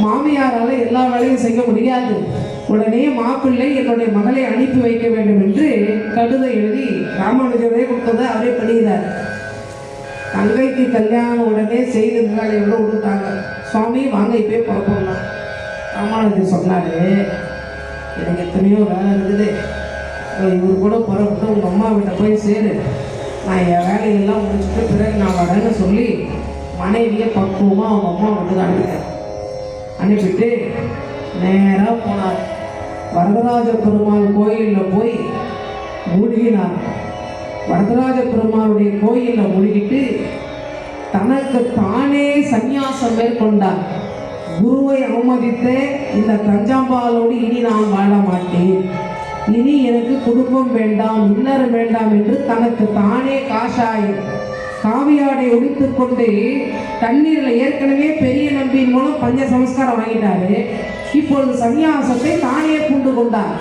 மாமியாரால் எல்லா வேலையும் செய்ய முடியாது. உடனே மாப்பிள்ளை என்னுடைய மகளை அனுப்பி வைக்க வேண்டும் என்று கடிதம் எழுதி ராமானுஜரே கொடுத்ததை அவரே படிக்கிறார். தங்கைக்கு கல்யாணம் உடனே செய்து வேலையோடு விட்டுட்டாங்க. சுவாமி வாங்க இப்போயே புறப்படலாம். ராமானுஜர் சொன்னார், எனக்கு எத்தனையோ வேலை இருக்குது, இவர் கூட புறப்பட்டு உங்கள் அம்மா வீட்டை போய் சேரு, நான் என் வேலையெல்லாம் முடிச்சுட்டு பிறகு நான் வரேன்னு சொல்லி மனைவியை பக்குவமாக அவங்க அம்மா வீட்டுக்கு அனுப்பிட்டேன். அனுப்பிட்டு நேராக போனார். வரதராஜ பெருமாள் கோயிலில் போய் மூழ்கினார். வரதராஜ பெருமாளுடைய கோயிலில் மூழ்கிட்டு தனக்கு தானே சந்நியாசம் மேற்கொண்டார். குருவை அவமதித்து இந்த கஞ்சாம்பாலோடு இனி நான் வாழ மாட்டேன், இனி எனக்கு குடும்பம் வேண்டாம், இல்லறம் வேண்டாம் என்று தனக்கு தானே காஷாயம் காவியாடை ஒழித்துக் கொண்டு தண்ணீரில் ஏற்கனவே பெரிய நம்பியின் மூலம் பஞ்ச சமஸ்காரம் வாங்கிட்டாரு. இப்பொழுது சந்நியாசத்தை தானே பூண்டு கொண்டார்.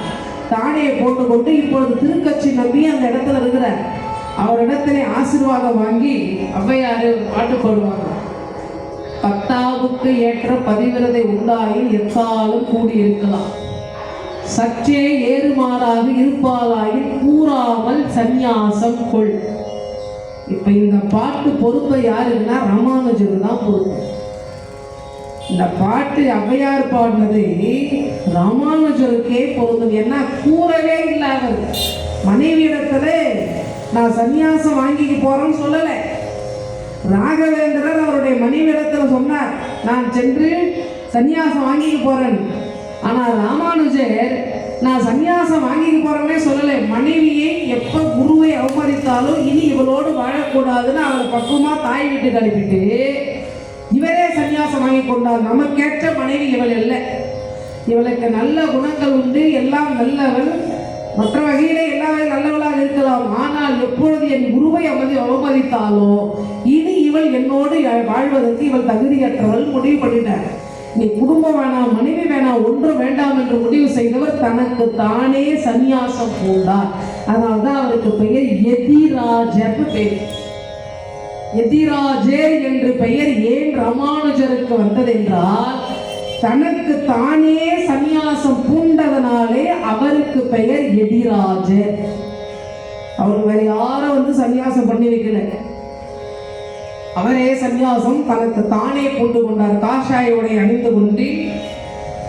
தானே போட்டு கொண்டு இப்பொழுது திருக்கட்சி நம்பி அந்த இடத்துல இருக்கிறார். அவரிடத்திலே ஆசீர்வாதம் வாங்கி ஔவையார் பாட்டு பாடுவாங்க. பத்தாவுக்கு ஏற்ற பதிவிரதை உண்டாயில் எக்காலும் கூடியிருக்கலாம், சற்றே ஏறுமாறாக இருப்பாளாயில் கூறாமல் சந்நியாசம் கொள். இப்ப இந்த பாட்டு பொறுப்பை யாருன்னா ராமானுஜர் தான் பொறுப்பு. இந்த பாட்டு ஔவையார் பாடினது ராமானுஜருக்கே பொருந்தும். என்ன கூறவே இல்லை அவர். மனைவியிடத்துல நான் சந்நியாசம் வாங்கிக்கு போறேன்னு சொல்லலை. ராகவேந்திரர் அவருடைய மனைவியிடத்துல சொன்னார், நான் சென்று சந்நியாசம் வாங்கிக்கு போறேன். ஆனால் ராமானுஜர் நான் சந்நியாசம் வாங்கிக்கு போறேன்னே சொல்லலை. மனைவியை எப்போ குருவை அவமதித்தாலும் இனி இவளோடு வாழக்கூடாதுன்னு அவரை பக்குவமா தாய் வீட்டுக்கு அனுப்பிட்டு இவரே சந்நியாசம் வாங்கி கொண்டார். நமக்கேற்ற மனைவி இவள் இல்லை. இவளுக்கு நல்ல குணங்கள் உண்டு, எல்லாம் நல்லவள், மற்ற வகையிலே எல்லாமே நல்லவளாக இருக்கலாம். ஆனால் எப்பொழுது என் குருவை அவமதித்தாலோ இனி இவள் என்னோடு வாழ்வதற்கு இவள் தகுதியற்றவள் முடிவு பண்ணிட்டார். நீ குடும்பம் வேணாம், மனைவி வேணாம், ஒன்றும் வேண்டாம் என்று முடிவு செய்தவர் தனக்கு தானே சந்நியாசம் பூண்டார். அதனால்தான் அவருக்கு பெயர் எதிராஜர் பெயர். எதிராஜர் என்று பெயர் ஏன் ராமானுஜருக்கு வந்ததென்றால் தனக்கு தானே சந்நியாசம் பூண்டதனாலே அவருக்கு பெயர் எதிராஜர். அவர் வேற யாரும் சந்நியாசம் பண்ணி வைக்கல, அவரே சந்நியாசம் தனக்கு தானே பூண்டு கொண்டார். காஷாய உடை அணிந்து கொண்டு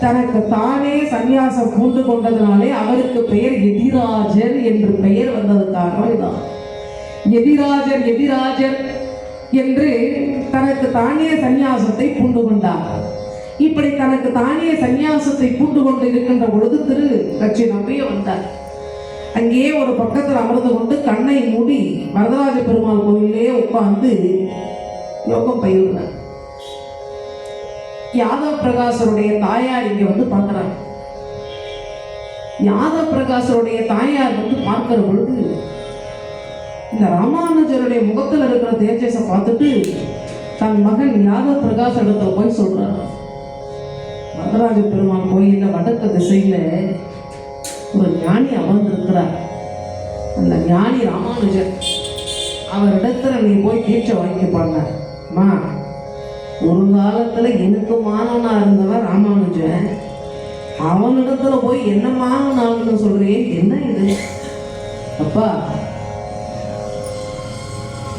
தனக்கு தானே சந்நியாசம் பூண்டு கொண்டதனாலே அவருக்கு பெயர் எதிராஜர் என்று பெயர் வந்தது காரணம் இதான். எதிராஜர் எதிராஜர் என்று தனக்கு தானே சந்நியாசத்தை பூண்டு கொண்டார். இப்படி தனக்கு தானே சந்நியாசத்தை பூண்டு கொண்டு இருக்கின்ற பொழுது திரு கட்சி நம்பிய வந்தார். அங்கேயே ஒரு பக்கத்தில் அமர்ந்து கொண்டு கண்ணை மூடி வரதராஜ பெருமாள் கோயிலே உட்கார்ந்து யோகம் பயிர்கிறார். யாதவ் பிரகாசருடைய தாயார் இங்க பார்க்கிறார். யாதவ் பிரகாசருடைய தாயார் பார்க்கிற பொழுது இந்த ராமானுஜருடைய முகத்தில் இருக்கிற தேஜஸை பார்த்துட்டு தன் மகன் யாதவ் பிரகாஷ் இடத்துல போய் சொல்றார், வரதராஜ பெருமாள் கோயில வடக்கு திசையில ஒரு ஞானி அமர்ந்திருக்கிறார். அந்த ஞானி ராமானுஜர். அவரிடத்துல நீ போய் தீட்சை வாங்கிப்பாங்க. அம்மா, ஒரு காலத்துல எனக்கு மாணவனா இருந்தவன் ராமானுஜன், அவனிடத்துல போய் என்ன மாணவனான்னு சொல்றேன், என்ன இது? அப்பா,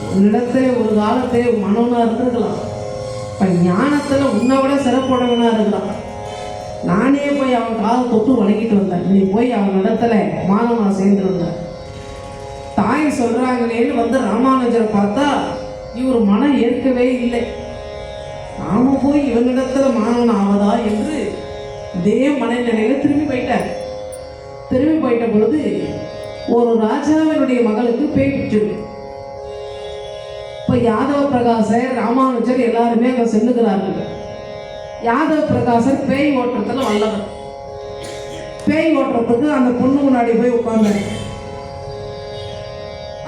உன்னிடத்துல ஒரு காலத்துல மாணவனா இருந்திருக்கலாம், இப்ப ஞானத்துல உன்னை விட சிறப்புடவனா இருக்கலாம். நானே போய் அவன் காலை தொட்டு வணங்கிட்டு வந்தேன், நீ போய் அவன் இடத்துல மாணவனா சேர்ந்துருந்த. தாய் சொல்றாங்களேன்னு ராமானுஜரை பார்த்தா இவர் மனம் ஏற்கவே இல்லை. நாம போய் இவனிடத்துல மாணவன் ஆவதா என்று இதே மனநிலையில திரும்பி போயிட்டார். திரும்பி போயிட்ட பொழுது ஒரு ராஜாவினுடைய மகளுக்கு பேய் பிடிச்சிருக்கு. இப்ப யாதவ பிரகாசர் ராமானுஜர் எல்லாருமே அங்க செல்லுகிறார்கள். யாதவ பிரகாசர் பேய் ஓட்டத்துல வல்லவர். பேய் ஓட்டுறதுக்கு அந்த பொண்ணு முன்னாடி போய் உட்கார்ந்தார்.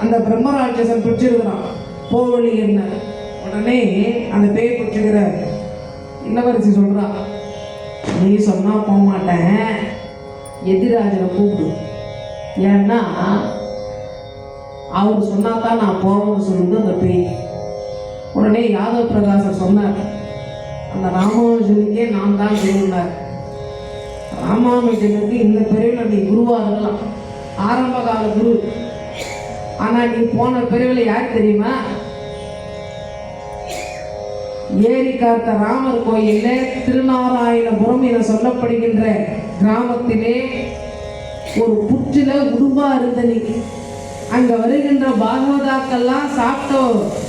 அந்த பிரம்மராட்சசன் பிடிச்சிருக்கிறான், போவழி என்ன. உடனே அந்த பேய் பிடிச்சிருக்கிற இளவரசி சொல்றா, நீ சொன்னா போக மாட்டேன், எதிராஜனை கூப்பிடு, ஏன்னா அவர் சொன்னாதான் நான் போவேன்னு சொல்லுது அந்த பேய். உடனே யாதவ பிரகாசர் சொன்னார், அந்த ராமானுஜனுக்கே நான் நான் தான் குருன்னார். ராமானுஜனுக்கு இந்த பிரிவில் நீ குருவா இருக்கலாம், ஆரம்ப கால குரு. ஆனா நீ போன பிரிவில் யார் தெரியுமா? ஏரி காத்த ராமர் கோயில்ல திருநாராயணபுரம் என சொல்லப்படுகின்ற கிராமத்திலே ஒரு புற்றில உடும்பா இருந்த நீ. அங்க வருகின்ற பாகவதாக்கெல்லாம் சாப்பிட்ட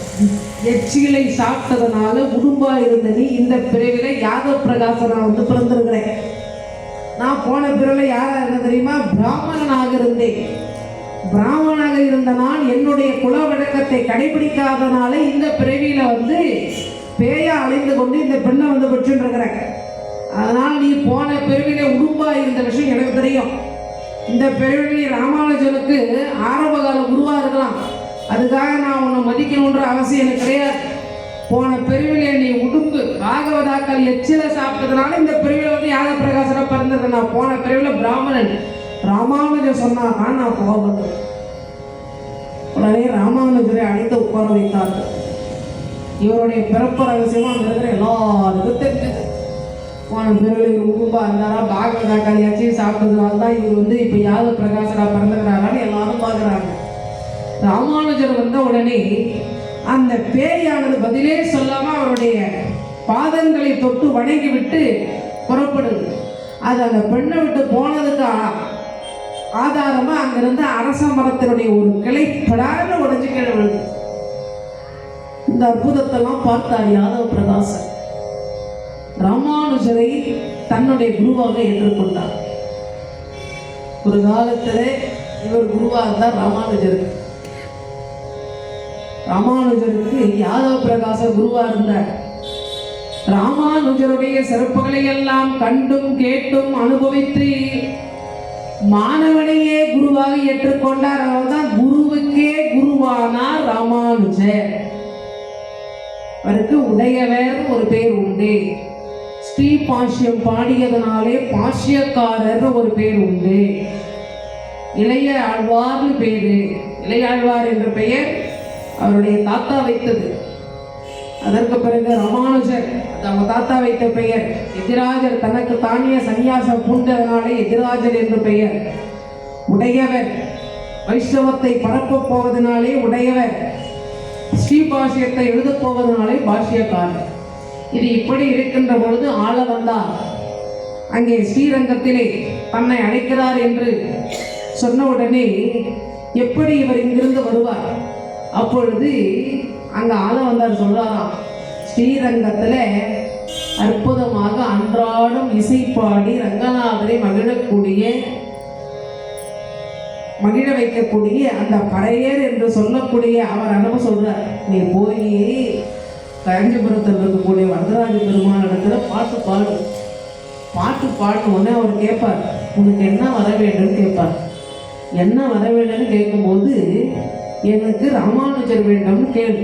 எச்சிகளை சாப்பிட்டதுனால உடும்பா இருந்த நீ இந்த பிரிவில யாதவ பிரகாசனா வந்து பிறந்திருக்கிறேன். நான் போன பிறவில யாரா இருந்த தெரியுமா? பிராமணனாக இருந்தேன். பிராமணனாக இருந்த நான் என்னுடைய குல வழக்கத்தை கடைபிடிக்காதனால இந்த பிறவியில வந்து பேயா அழிந்து கொண்டு இந்த பெண்ணை வந்து பெற்றுட்டு இருக்கிறேன். அதனால் நீ போன பிறவியில உடும்பா இருந்த விஷயம் எனக்கு தெரியும். இந்த பிறவிலே ராமானுஜனுக்கு ஆரம்பகால குருவா இருக்கலாம், அதுக்காக நான் உன்னை மதிக்கணுன்ற அவசியம் எனக்கு கிடையாது. போன பிரிவிலே நீ உடும்பு பாகவதாக்கள் எச்சில சாப்பிட்டதுனால இந்த பிரிவில வந்து யாத பிரகாசனா பிறந்திருக்கேன். நான் போன பிரிவில பிராமணன். ராமானுஜர் சொன்னாதான் நான் போகணும். உடனே ராமானுஜரை அழைத்து உட்கார வைத்தார்கள். இவருடைய பிறப்பு ரகசியமா அங்க இருக்கிற எல்லாருக்கும் தெரிஞ்சது. போன பிறவில உடும்பா இருந்தாரா, பாகவதாக்கள் எச்சில் சாப்பிட்டதுனால தான் இவர் வந்து இப்ப யாத பிரகாசனா பிறந்திருக்கிறாரான்னு எல்லாரும் பார்க்கிறாங்க. ராமானுஜர் வந்த உடனே அந்த பேயானது பதிலே சொல்லாம அவருடைய பாதங்களை தொட்டு வணங்கி விட்டு புறப்படுது. அது அந்த பெண்ணை விட்டு போனதுக்கு ஆதாரமா அங்கிருந்து அரச மரத்தினுடைய ஒரு கிளை படாத உடஞ்சு கீழே விழுது. இந்த அற்புதத்தெல்லாம் பார்த்தார் யாதவ பிரகாசன். ராமானுஜரை தன்னுடைய குருவாக ஏற்றுக்கொண்டார். ஒரு காலத்திலே இவர் குருவாக இருந்தார் ராமானுஜருக்கு. ராமானுஜருக்கு யாதவ பிரகாச குருவா இருந்தார். ராமானுஜருடைய சிறப்புகளை எல்லாம் கண்டும் கேட்டும் அனுபவித்து மாணவனையே குருவாக ஏற்றுக்கொண்டார். அவர்தான் குருவுக்கே குருவானார் ராமானுஜர். அவருக்கு உடையவர் ஒரு பேர் உண்டு. ஸ்ரீ பாஷ்யம் பாடியதனாலே பாஷ்யக்காரர் ஒரு பேர் உண்டு. இளைய ஆழ்வார்னு பேரு. இளையாழ்வார் என்ற பெயர் அவருடைய தாத்தா வைத்தது. அதற்கு பிறகு ராமானுஜர் அவங்க தாத்தா வைத்த பெயர். எதிராஜர் தனக்கு தானிய சன்னியாசம் பூண்டதனாலே எதிராஜர் என்று பெயர். உடையவர் வைஷ்ணவத்தை பரப்ப போவதனாலே உடையவர். ஸ்ரீபாஷ்யத்தை எழுத போவதனாலே பாஷ்யக்காரர். இது இப்படி இருக்கின்ற பொழுது ஆள வந்தார். அங்கே ஸ்ரீரங்கத்திலே தன்னை அழைக்கிறார் என்று சொன்ன உடனே எப்படி இவர் இங்கிருந்து வருவார்? அப்பொழுது அங்க ஆள வந்தார். சொல்றாராம், ஸ்ரீரங்கத்துல அற்புதமாக அன்றாடம் இசைப்பாடி ரங்கநாதரை மகிழ வைக்கக்கூடிய அந்த பறையர் என்று சொல்லக்கூடிய அவர் அனுபவம் சொல்றார். நீ போய் காஞ்சிபுரத்தில் இருக்கக்கூடிய வரதராஜ பெருமாள் இடத்துல பாட்டு பாடும். உடனே அவர் கேட்பார், உனக்கு என்ன வர வேண்டும்னு கேட்பார். என்ன வர வேண்டும்னு கேட்கும்போது எனக்கு ராமானுஜர் வேண்டும்னு கேளு.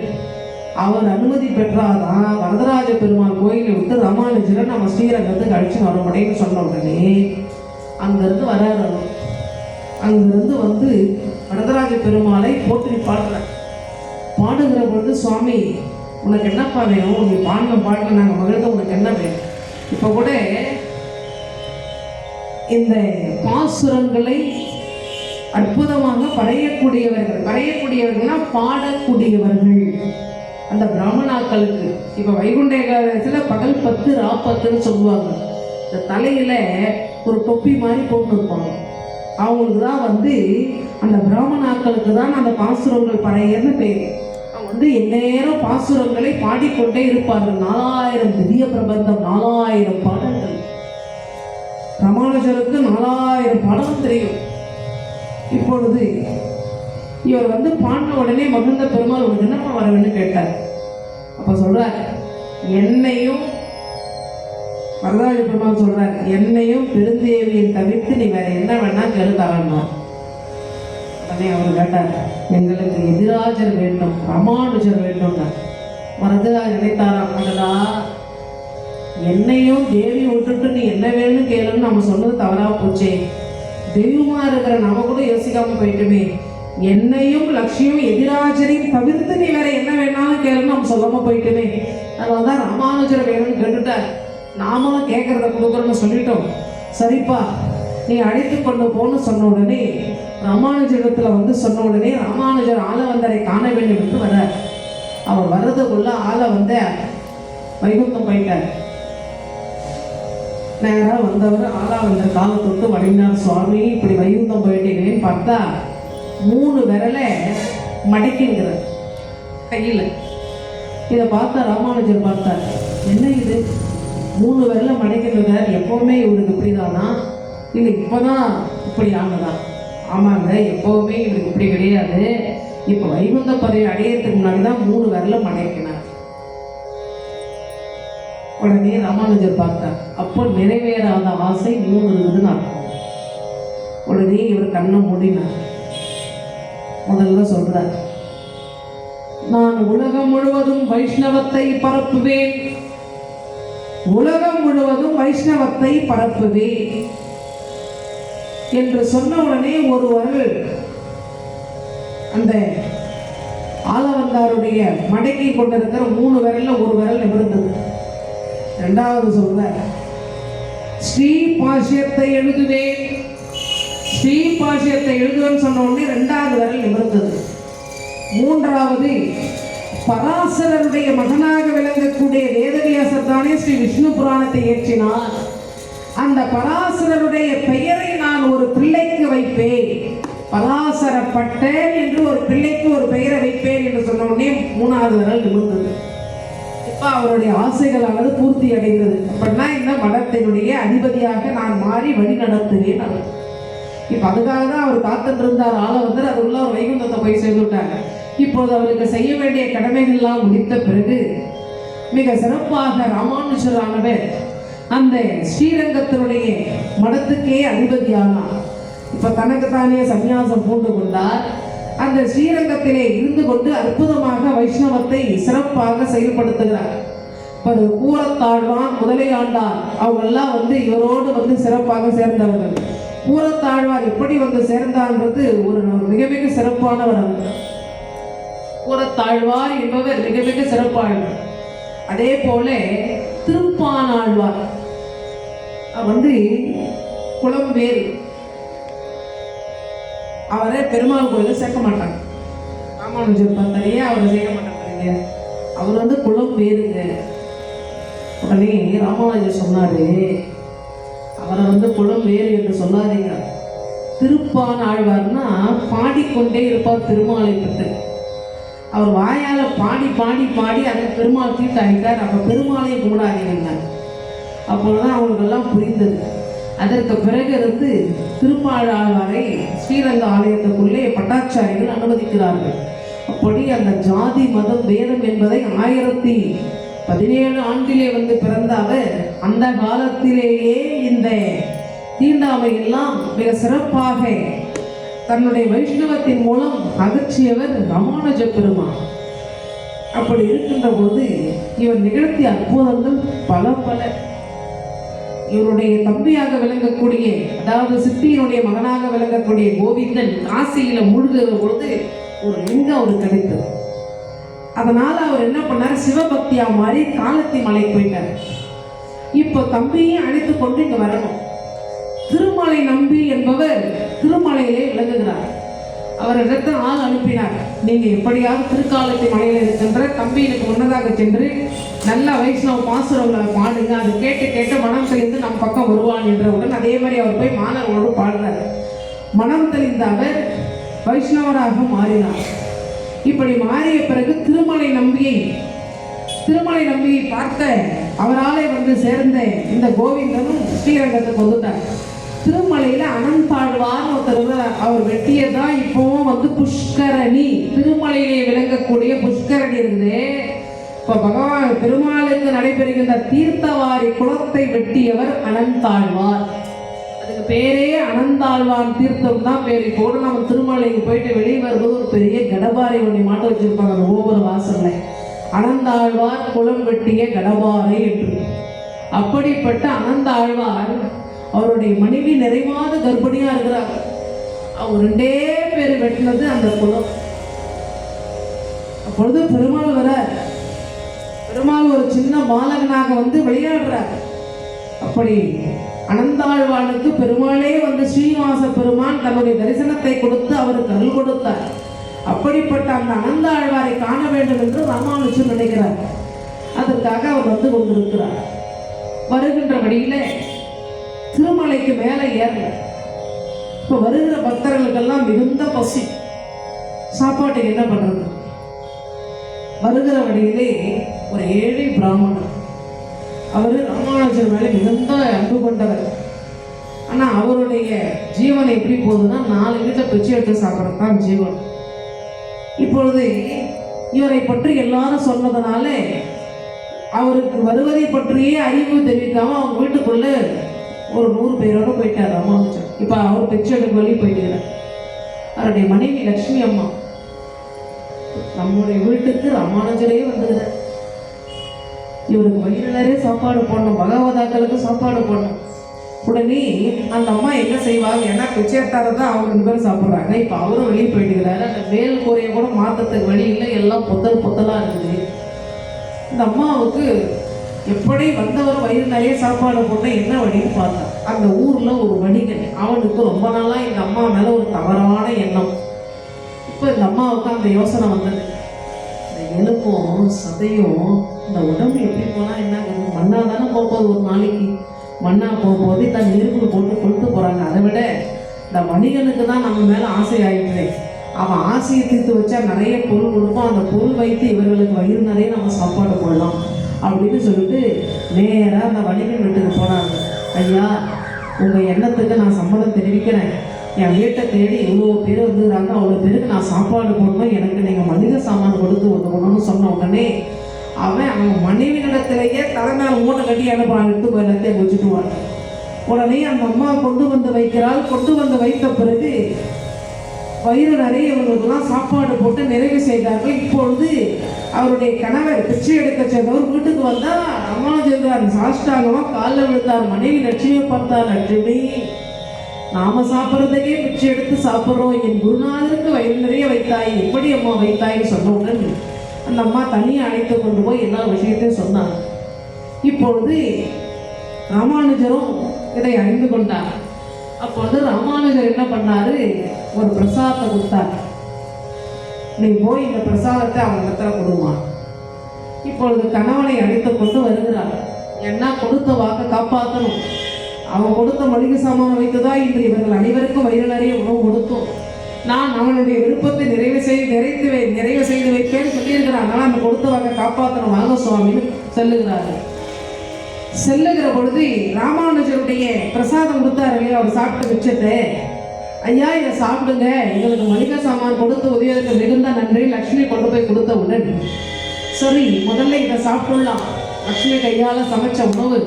அவர் அனுமதி பெற்றாதான் வரதராஜ பெருமாள் கோயிலை விட்டு ராமானுஜரை நம்ம ஸ்ரீரங்கத்துக்கு அழைச்சு வர முடியும்னு சொன்ன உடனே அங்கிருந்து வராரு. அங்கிருந்து வந்து வரதராஜ பெருமாளை போற்றி பாடுகிற பொழுது, சுவாமி உனக்கு என்னப்பா வேணும்? நீ பாடின நாங்கள் மகிழ்ந்து உனக்கு என்ன வேணும்? இப்போ கூட இந்த பாசுரங்களை அற்புதமாக பறையக்கூடியவர்கள்னா பாடக்கூடியவர்கள் அந்த பிராமணாக்களுக்கு. இப்போ வைகுண்ட ஏகாதசியில் பகல் 10 ராப்பத்துன்னு சொல்லுவாங்க. இந்த தலையில ஒரு தொப்பி மாதிரி போட்டுருப்பாங்க. அவங்களுக்கு தான் வந்து அந்த பிராமணாக்களுக்கு தான் அந்த பாசுரங்கள் பறையன்னு பேர். அவங்க வந்து எந்நேரம் பாசுரங்களை பாடிக்கொண்டே இருப்பார்கள். 4000 திவ்ய பிரபந்தம், 4000 பாடல்கள். ராமானுஜருக்கு 4000 பாடலும் தெரியும். இப்பொழுது இவர் வந்து பாடின உடனே மகிழ்ந்த பெருமாள் உனக்கு என்னப்பா வரவேன்னு கேட்டார். அப்ப சொல்றார், என்னையும் வரதராஜ பெருமாள் சொல்றார், என்னையும் பெருந்தேவியை தவிர்த்து நீ வேற என்ன வேணா கேளுதாரா. உடனே அவர் கேட்டார், எங்களுக்கு எதிராஜர் வேண்டும், ராமானுஜர் வேண்டும். வரதராஜர் நினைத்தாராம், அடடா என்னையும் தேவி விட்டுட்டு நீ என்ன வேணும்னு கேளுன்னு நம்ம சொன்னது தவறா போச்சே. தெய்வமா இருக்கிற நம்ம கூட யோசிக்காம போயிட்டுமே. என்னையும் லட்சியம் எதிராஜரையும் தவிர்த்து நீ வேற என்ன வேணாலும் கேளுன்னு நம்ம சொல்லாம போயிட்டுமே. அதனாலதான் ராமானுஜர் வேணும்னு கேட்டுட்டார். நாமளும் கேட்கறத கொடுக்குறோன்னு சொல்லிட்டோம். சரிப்பா நீ அழைத்து கொண்டு போன்னு சொன்ன உடனே ராமானுஜரிடத்துல வந்து சொன்ன உடனே ராமானுஜர் ஆளவந்தரை காண வேண்டும் என்று வர, அவர் வர்றதுக்குள்ள ஆளவந்த வைகுந்தம் போயிட்டார். நேராக வந்தவர் ஆளாவந்தர் காலை தொட்டு வணங்கினார். சுவாமி இப்படி வைகுந்தம் போயிட்டீங்கன்னு பார்த்தா 3 விரலை மடக்கிங்கிறார் கையில். இதை பார்த்தா ராமானுஜர் பார்த்தார், என்ன இது 3 விரலை மடக்கின்றார், எப்பவுமே இவருக்கு இப்படிதானா இல்லை இப்போதான் இப்படி ஆனதான்? ஆமாங்க, எப்பவுமே இவருக்கு இப்படி கிடையாது, இப்போ வைகுந்த பதவி அடையறதுக்கு முன்னாடி தான் 3 விரலை மடக்கினார். உடனே ராமானுஜர் பார்த்தார், அப்போ நிறைவேறாத ஆசை 3 இருக்குதுன்னு அர்த்தம். உடனே இவர் கண்ணை மூடினார். முதல்ல சொல்றார், நான் உலகம் முழுவதும் வைஷ்ணவத்தை பரப்புவேன், உலகம் முழுவதும் வைஷ்ணவத்தை பரப்புவேன் என்று சொன்ன உடனே ஒருவர் அந்த ஆளவந்தாருடைய மடக்கி கொண்டிருக்கிற 3 விரல்ல ஒரு விரல் நிமிர்ந்தது. இரண்டாவது சொல்ற, ஸ்ரீ பாஷ்யத்தை எழுதுவேன், ஸ்ரீ பாஷ்யத்தை எழுதுவேன்னு சொன்ன உடனே 2வது விரல் நிமிர்ந்தது. 3வது பராசரருடைய மகனாக விளங்கக்கூடிய வேதவியாசர் தானே ஸ்ரீ விஷ்ணு புராணத்தை இயற்றினார். அந்த பராசரருடைய பெயரை நான் ஒரு பிள்ளைக்கு வைப்பேன், பராசரப்பட்டேன் என்று ஒரு பிள்ளைக்கு ஒரு பெயரை வைப்பேன் என்று சொன்ன உடனே 3வது விரல் நிமிர்ந்தது. இப்ப அவருடைய ஆசைகளானது பூர்த்தி அடைந்தது. அப்படின்னா இந்த மடத்தினுடைய அதிபதியாக நான் மாறி வழி நடத்துவேன். அவர் இப்ப அதுக்காக தான் அவர் காத்துட்டு இருந்தார். ஆளவந்தர் அதுக்குள்ள அவர் வைகுந்தத்தை போய் சேர்ந்துட்டாங்க. இப்போது அவருக்கு செய்ய வேண்டிய கடமைகள்லாம் முடித்த பிறகு மிக சிறப்பாக ராமானுஜரானவர் அந்த ஸ்ரீரங்கத்தினுடைய மடத்துக்கே அதிபதியானார். இப்ப தனக்கு தானே சந்நியாசம் பூண்டு கொண்டார். அந்த ஸ்ரீரங்கத்திலே இருந்து கொண்டு அற்புதமாக வைஷ்ணவத்தை சிறப்பாக செயல்படுத்துகிறார். கூரத்தாழ்வான், முதலையாண்டார் அவங்கெல்லாம் வந்து இவரோடு வந்து சிறப்பாக சேர்ந்தவர்கள். கூரத்தாழ்வார் எப்படி வந்து சேர்ந்தார்ன்றது ஒரு மிக மிக சிறப்பானவர். கூரத்தாழ்வார் என்பவர் மிக மிக சிறப்பானவர். அதே போல திருப்பானாழ்வார் வந்து குளம் வேறு, அவரை பெருமாள் கோயில சேர்க்க மாட்டாங்க. ராமானுஜர் பார்த்தாலே அவரை சேர்க்க மாட்டாங்க, அவர் வந்து குளம் வேறுங்க. உடனே ராமானுஜர் சொன்னாரு, அவரை வந்து குளம் வேறு என்று சொல்லாதீங்க, திருப்பான் ஆழ்வார்னா பாடிக்கொண்டே இருப்பார் திருமாலை பற்றி. அவர் வாயால பாடி பாடி பாடி அதை பெருமாள் தீர்த்து அழித்தார். அப்ப பெருமாளையும் கும்பிடாதீங்க. அப்பொழுதுதான் அவங்களுக்கெல்லாம் புரிந்தது. அதற்கு பிறகு இருந்து திருப்பாழாழ்வாரை ஸ்ரீரங்க ஆலயத்துக்குள்ளே பட்டாச்சாரிகள் அனுமதிக்கிறார்கள். அப்படி அந்த ஜாதி மதம் வேதம் என்பதை 1017 ஆண்டிலே வந்து பிறந்த அவர் அந்த காலத்திலேயே இந்த தீண்டாமை எல்லாம் மிக சிறப்பாக தன்னுடைய வைஷ்ணவத்தின் மூலம் அகற்றியவர் ராமானுஜ பெருமான். அப்படி இருக்கின்ற போது இவர் நிகழ்த்திய அற்புதங்கள் பல பல. இவருடைய தம்பியாக விளங்கக்கூடிய, அதாவது சித்தியினுடைய மகனாக விளங்கக்கூடிய கோவிந்தன் காசியில மூழ்கிற பொழுது ஒரு லிங்கம் அவருக்கு கிடைத்தது. அதனால அவர் என்ன பண்ணார், சிவபக்தியா மாறி காலத்தி மலைக்கு போயிட்டார். இப்போ தம்பியும் அழைத்து கொண்டு இங்க வரணும். திருமலை நம்பி என்பவர் திருமலையிலே விளங்குகிறார். அவரிடத்து ஆள் அனுப்பினார், நீங்க எப்படியாவது திருக்காலத்தி மலையில் இருக்கின்ற தம்பியினுக்கு முன்னதாக சென்று நல்ல வைஷ்ணவ பாசுரங்களை பாடுங்க, அது கேட்டு கேட்டு மனம் தெளிந்து நம் பக்கம் வருவான் என்றவுடன் அதே மாதிரி அவர் போய் மாணவர்களோடு பாடுறார். மனம் தெளிந்த அவர் வைஷ்ணவராக மாறினார். இப்படி மாறிய பிறகு திருமலை நம்பியை பார்த்த அவராலே வந்து சேர்ந்த இந்த கோவிந்தனும் ஸ்ரீரங்கத்துக்கு வந்துட்டார். திருமலையில அனந்தாழ்வார் ஒருத்தர், அவர் வெட்டியதான் இப்பவும் வந்து புஷ்கரணி, திருமலையிலே விளங்கக்கூடிய புஷ்கரணி இருக்குது. இப்ப பகவான் பெருமாளுக்கு நடைபெறுகின்ற தீர்த்தவாரி குளத்தை வெட்டியவர் அனந்தாழ்வார். அதுக்கு பேரே அனந்தாழ்வான் தீர்த்தம் தான் பேர். இப்போ நம்ம திருமலைக்கு போயிட்டு வெளியே வரும்போது ஒரு பெரிய கடபாரை ஒண்ணி மாட்ட வச்சிருப்பாங்க அந்த ஒவ்வொரு வாசல்ல, அனந்தாழ்வார் குளம் வெட்டிய கடபாரை என்று. அப்படிப்பட்ட அனந்தாழ்வார் அவருடைய மனைவி நிறைவாத கர்ப்பிணியா இருக்கிறார். அவர் 2 பேர் வெட்டினது அந்த குளம். அப்பொழுது பெருமாள் வர, பெருமாள் ஒரு சின்ன பாலகனாக வந்து விளையாடுறார். அப்படி அனந்தாழ்வானுக்கு பெருமாளே வந்து ஸ்ரீனிவாச பெருமான் தன்னுடைய தரிசனத்தை கொடுத்து அவருக்கு அருள் கொடுத்தார். அப்படிப்பட்ட அந்த அனந்தாழ்வாரை காண வேண்டும் என்று ராமானுஜர் நினைக்கிறார். அதற்காக அவர் வந்து கொண்டிருக்கிறார். வருகின்ற வழியில திருமலைக்கு மேலே ஏறல. இப்போ வருகிற பக்தர்களுக்கெல்லாம் மிகுந்த பசி. சாப்பாட்டுக்கு என்ன பண்றது? வருகிற வழியிலே ஒரு ஏழை பிராமணர், அவர் ராமானுஜர் மேலே மிகுந்த அன்பு கொண்டவர். ஆனால் அவருடைய ஜீவனை எப்படி போகுதுன்னா 4 வீட்டை பிச்சை எடுத்து சாப்பிட்றது தான் ஜீவன். இப்பொழுது இவரை பற்றி எல்லாரும் சொன்னதுனால அவருக்கு வருவதை பற்றியே அறிவு தெரிவிக்காம அவங்க வீட்டுக்குள்ள ஒரு 100 பேரோட போயிட்டார் ராமானுஜர். இப்போ அவர் பிச்சை எடுக்க வெளியே போயிட்டுக்கிறார். அவருடைய மனைவி லட்சுமி அம்மா, நம்முடைய வீட்டுக்கு ராமானுஜரே வந்துடுறார், இவருக்கு வயிறு நிறைய சாப்பாடு போடணும், பகவதாக்களுக்கு சாப்பாடு போடணும். உடனே அந்த அம்மா என்ன செய்வாங்க, ஏன்னா பிச்சைத்தாரர் தான் அவங்க 2 பேரும் சாப்பிட்றாங்க. இப்போ அவரும் வெளியே போயிட்டுக்கிறாரு. அந்த மேல் கூரையை கூட மாற்றத்துக்கு வழி இல்லை, எல்லாம் பொத்தலாக இருக்குது. இந்த அம்மாவுக்கு எப்படி வந்தவர் வயிறு நிறைய சாப்பாடு போட்ட என்ன வழின்னு பார்த்தா, அந்த ஊரில் ஒரு வணிகன், அவனுக்கு ரொம்ப நாளாக இந்த அம்மா மேலே ஒரு தவறான எண்ணம். இப்போ இந்த அம்மாவுக்கு அந்த யோசனை வந்தது, இந்த எலும்பும் சதையும் இந்த உடம்பு எப்படி போனால் என்ன, மண்ணா தானே போகும்போது ஒரு நாளைக்கு மண்ணா போகும்போது தன் நெருப்புக்கு போட்டு கொளுத்து போகிறாங்க. அதை விட இந்த வணிகனுக்கு தான் நம்ம மேலே ஆசை ஆகிட்டு, அவன் ஆசையை தீர்த்து வச்சா நிறைய பொருள் கொடுப்பான், அந்த பொருள் வைத்து இவர்களுக்கு வயிறு நிறைய நம்ம சாப்பாடு போடலாம் அப்படின்னு சொல்லிட்டு நேராக அந்த வணிகன் வீட்டுக்கு போனாங்க. ஐயா, உங்கள் எண்ணத்துக்கு நான் சம்மதம் தெரிவிக்கிறேன். என் வீட்டை தேடி இவ்வளோ பேர் வந்துடுறாங்க, அவ்வளோ பேருக்கு நான் சாப்பாடு போடணும், எனக்கு நீங்கள் மளிகை சாமான் கொடுத்து உதவணும்னு சொன்ன உடனே அவன் மனைவியிடத்திலேயே தலைமையில் மூட்டை கட்டி அனுப்புறான், எடுத்து போய் எல்லாத்தையும் வச்சுட்டு வாங்க. உடனே அந்த அம்மா கொண்டு வந்து வைக்கிறாள். கொண்டு வந்து வைத்த பிறகு வயிறு நிறைய இவங்களுக்கெல்லாம் சாப்பாடு போட்டு நிறைவு செய்தார்கள். இப்பொழுது அவருடைய கணவர் பிச்சை எடுக்க சென்றவர் வீட்டுக்கு வந்தால் ராமானுஜர் சாஷ்டாங்கமாக காலில் விழுந்தார். மனைவி லட்சுமியை பார்த்தார். லட்சுமி, நாம சாப்பிட்றதையே பிச்சை எடுத்து சாப்பிட்றோம், என் குருநாதருக்கு வயிறு நிறைய வைத்தாய், எப்படி அம்மா வைத்தாயின்னு சொன்னவுடன் அந்த அம்மா தனியை அழைத்து கொண்டு போய் எல்லா விஷயத்தையும் சொன்னாங்க. இப்பொழுது ராமானுஜரும் இதை அறிந்து கொண்டார். அப்பொழுது ராமானுஜர் என்ன பண்ணாரு, ஒரு பிரசாதத்தை கொடுத்தார். நீ போய் இந்த பிரசாதத்தை அவங்க இடத்துல கொடுமா. இப்பொழுது கணவனை அழைத்து கொண்டு வருகிறார். என்ன கொடுத்த வாக்கை காப்பாற்றணும். அவன் கொடுத்த மளிகை சாமானை வைத்துதான் இன்று இவர்கள் அனைவருக்கும் வயிறு நிறைய உணவு கொடுத்தோம். நான் அவனுடைய விருப்பத்தை நிறைவு செய்து வைப்பேன்னு சொல்லியிருக்கிறான். அதனால் அந்த கொடுத்த வாக்கை காப்பாற்றணும், வாங்க சுவாமின்னு செல்லுகிறார்கள். செல்லுகிற பொழுது ராமானுஜருடைய பிரசாதம் கொடுத்தாரு இல்லையா, அவர் சாப்பிட்டு மிச்சத்தை, ஐயா இதை சாப்பிடுங்க, எங்களுக்கு மளிகை சாமான் கொடுத்து உதவியதற்கு மிகுந்த நன்றி. லக்ஷ்மி கொண்டு போய் கொடுத்த உடனே, சரி முதல்ல இதை சாப்பிடலாம், லக்ஷ்மி கையால் சமைச்ச உணவு,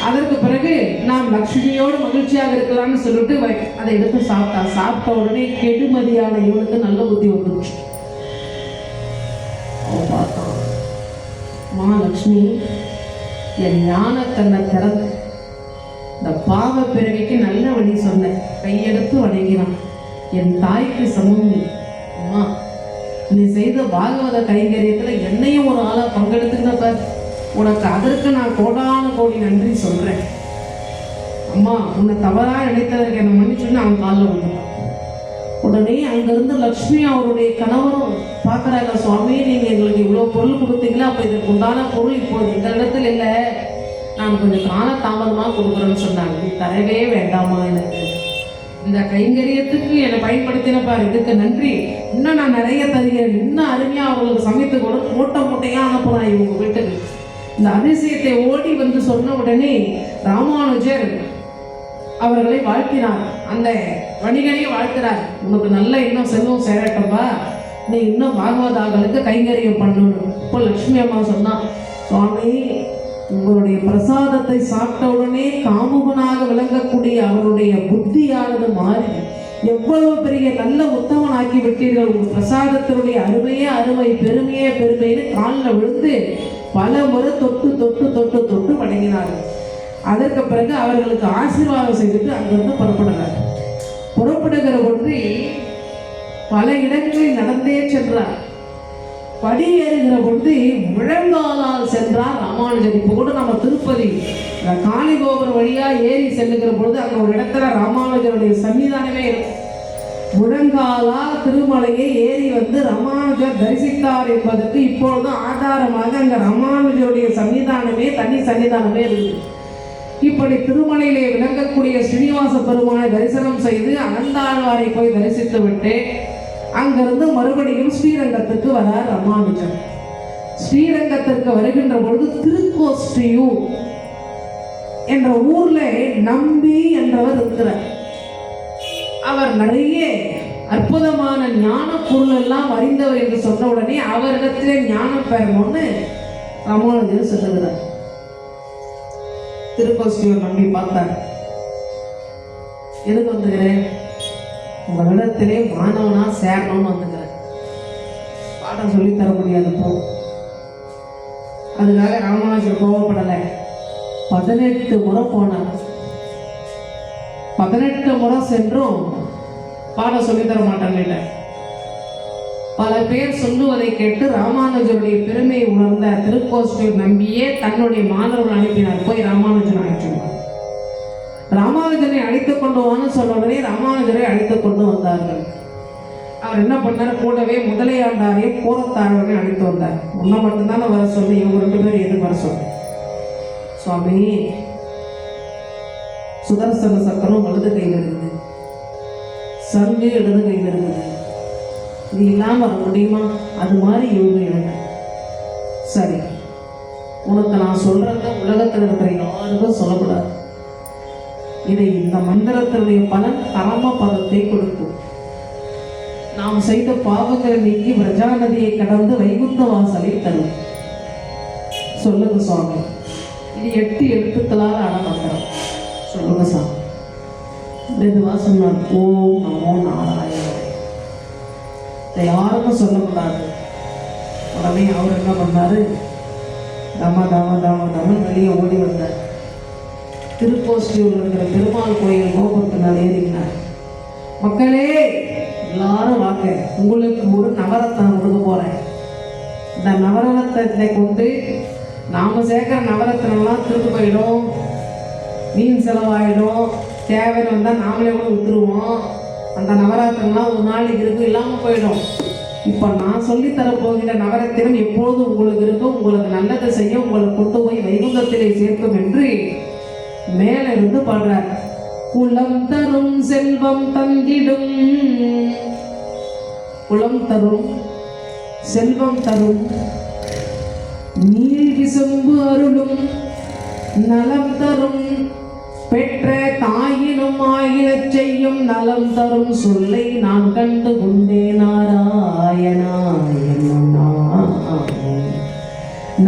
அதற்கு பிறகு நாம் லக்ஷ்மியோடு மகிழ்ச்சியாக இருக்கலாம்னு சொல்லிட்டு அதை எடுத்து சாப்பிட்ட உடனே கெடுமதியான இவனுக்கு நல்ல புத்தி வந்துருச்சு. அவன் பார்த்தான், மகாலட்சுமி என் ஞான கண்ணை திறந்து இந்த பாவ பிறவிக்கு நல்ல வழி சொன்ன, கையெடுத்து வணங்கினான். என் தாய்க்கு சமம் அம்மா, நீ செய்த பாகவத கைங்கரியத்தில் என்னையும் ஒரு ஆளாக பங்கெடுத்துக்கிட்ட, உனக்கு அதற்கு நான் கோடான கோடி நன்றி சொல்கிறேன். அம்மா, உன்னை தவறாக நினைத்ததற்கு என்னை மன்னிச்சுன்னு அவன் காலில் வந்துட்டான். உடனே அங்கேருந்து லக்ஷ்மி அவருடைய கணவரும் பார்க்குறாங்க, சுவாமி நீங்கள் எங்களுக்கு இவ்வளோ பொருள் கொடுத்தீங்களா, அப்போ இதற்கு உண்டான பொருள் இப்போது இந்த இடத்துல இல்லை, நான் கொஞ்சம் கால தாமதமாக கொடுக்குறேன்னு சொன்னாங்க. நீ தரவே வேண்டாமா, எனக்கு இந்த கைங்கரியத்துக்கு என்னை பயன்படுத்தினப்பார், இதுக்கு நன்றி, இன்னும் நான் நிறைய தருகிறேன், இன்னும் அருமையாக அவங்களுக்கு சமைத்து கூட மூட்டையாக அனுப்புகிறேன் இவங்க வீட்டுக்கு. இந்த அதிசயத்தை ஓடி வந்து சொன்ன உடனே ராமானுஜர் அவர்களை வாழ்த்தினார். அந்த வணிகனையும் வாழ்த்தினார், உனக்கு நல்ல இன்னும் செல்வம் சேரட்டப்பா, நீ இன்னும் பாகவதாக்களுக்கு கைங்கரியம் பண்ணணும். இப்போ லக்ஷ்மி அம்மா சொன்னான், சுவாமி உங்களுடைய பிரசாதத்தை சாப்பிட்ட உடனே காமுகனாக விளங்கக்கூடிய அவருடைய புத்தியானது மாறி எவ்வளவு பெரிய நல்ல உத்தமன் ஆக்கி விட்டீர்கள், உங்கள் பிரசாதத்தினுடைய அருமையே அருமை, பெருமையே பெருமைன்னு காலில் விழுந்து பல முறை தொட்டு தொட்டு தொட்டு தொட்டு வணங்கினார்கள். அதற்கு பிறகு அவர்களுக்கு ஆசீர்வாதம் செய்துட்டு அங்கிருந்து புறப்படுகிறார். புறப்படுகிற பொழுது பல இடங்களில் நடந்தே சென்றார். படி ஏறுகிற பொழுது முழங்காலால் சென்றார் ராமானுஜர். இப்போ கூட நம்ம திருப்பதி காளி கோபுரம் வழியா ஏறி செல்லுகிற பொழுது அங்க ஒரு இடத்துல ராமானுஜருடைய சன்னிதானமே இருக்கும். முழங்காலால் திருமலையை ஏறி வந்து ராமானுஜர் தரிசித்தார் என்பதற்கு இப்பொழுது ஆதாரமாக அங்க ராமானுஜருடைய சன்னிதானமே தனி சன்னிதானமே இருக்குது. இப்படி திருமலையிலே விளங்கக்கூடிய ஸ்ரீனிவாச பெருமானை தரிசனம் செய்து அனந்தாழ்வாரை போய் தரிசித்து விட்டு அங்கிருந்து மறுபடியும் ஸ்ரீரங்கத்துக்கு வரார் ராமானுஜர். ஸ்ரீரங்கத்திற்கு வருகின்ற பொழுது திருக்கோஷ்டியூர் என்ற ஊர்ல நம்பி என்றவர் இருக்கிறார். அவர் நிறைய அற்புதமான ஞான பொருள் எல்லாம் அறிந்தவர் என்று சொன்ன உடனே அவரிடத்திலே ஞானம் பெறணும்னு ராமானுஜர் சொல்லுகிறார். திருக்கோஷ்டியூர் நம்பி பார்த்தார். எதுக்கு வந்துக்கிறேன்? உங்களிடத்திலே மாணவனா சேரணும்னு வந்துக்கிறேன். பாடம் சொல்லி தர முடியாது போ. அதுக்காக ராமானுஜர் கோபப்படலை. 18 முறை போனார். 18 முறை சென்றும் பாடம் சொல்லித்தர மாட்டாங்க. பல பேர் சொல்லுவதை கேட்டு ராமானுஜருடைய பெருமையை உணர்ந்த திருக்கோஷ்டியூர் நம்பியே தன்னுடைய மாணவர்கள் அனுப்பினார். போய் ராமானுஜன் அழைச்சினார். ராமானுஜனை அழைத்துக் கொண்டு வான்னு சொன்னோடனே ராமானுஜரை அழைத்துக் கொண்டு வந்தார்கள். அவர் என்ன பண்ணார்? கூடவே முதலையாண்டாரையும் கோரத்தாழ்வனையும் அழைத்து வந்தார். உன்னை மட்டும்தானே வர சொல்லி இவங்க 2 பேரும் எது வர சொன்ன? சுவாமி, சுதர்சன சக்கரம் வலது கையில் இருக்குது, சங்கு இடது கையில் இருக்குது, இது இல்லாம வர முடியுமா? அது மாதிரி இவங்க இவங்க. சரி, உனக்கு நான் சொல்றத உலகத்தில் இருக்கிற யாருக்கும் சொல்லக்கூடாது. இதை இந்த மந்திரத்தினுடைய பலன் பரம பதத்தை கொடுக்கும். நாம் செய்த பாவங்களை நீக்கி பிரஜா நதியை கடந்து வைகுந்த வாசலை தரும். சொல்லுங்க சுவாமி. இது 8 எழுத்துக்களால் ஆன மந்திரம். சொல்லுங்க சாமி. மெதுவா சொன்னார். ஓம் நமோ நாராயண. இதை யாருக்கும் சொல்லக்கூடாது. உடனே அவர் என்ன பண்ணாரு? தம தம தம தம வெளியே ஓடி வந்தார். திருக்கோஷ்டியூர் இருக்கிற பெருமாள் கோயில் கோபுரத்தினால் ஏறினார். மக்களே எல்லாரும் வாங்க, உங்களுக்கு ஒரு நவரத்னம் கொடுக்க போறேன். இந்த நவரத்னத்தை கொண்டு நாம சேர்க்கிற நவரத்னம்லாம் திருட்டு போயிடும், மீன் செலவாயிடும், தேவைன்னு வந்தால் நாமளே கூட விட்டுருவோம். அந்த நவராத்திரம்லாம் ஒரு நாளைக்கு இருக்கும், இல்லாமல் போயிடும். இப்போ நான் சொல்லித்தரப்போகிற நவரத்தினம் எப்போதும் உங்களுக்கு இருக்கும், உங்களுக்கு நல்லதை செய்ய உங்களை கொண்டு போய் வைகுந்தத்திலே சேர்க்கும் என்று மேல இருந்து பாடுறார். குலம் தரும் செல்வம் தந்திடும், குலம் தரும் செல்வம் தரும், நீர் விசும்பு அருளும் நலம் தரும், பெற்ற தாயினும் ஆயினச் செய்யும் நலம் தரும் சொல்லை நான் கண்டு கொண்டே நாராயணா என்னும் நாமம்.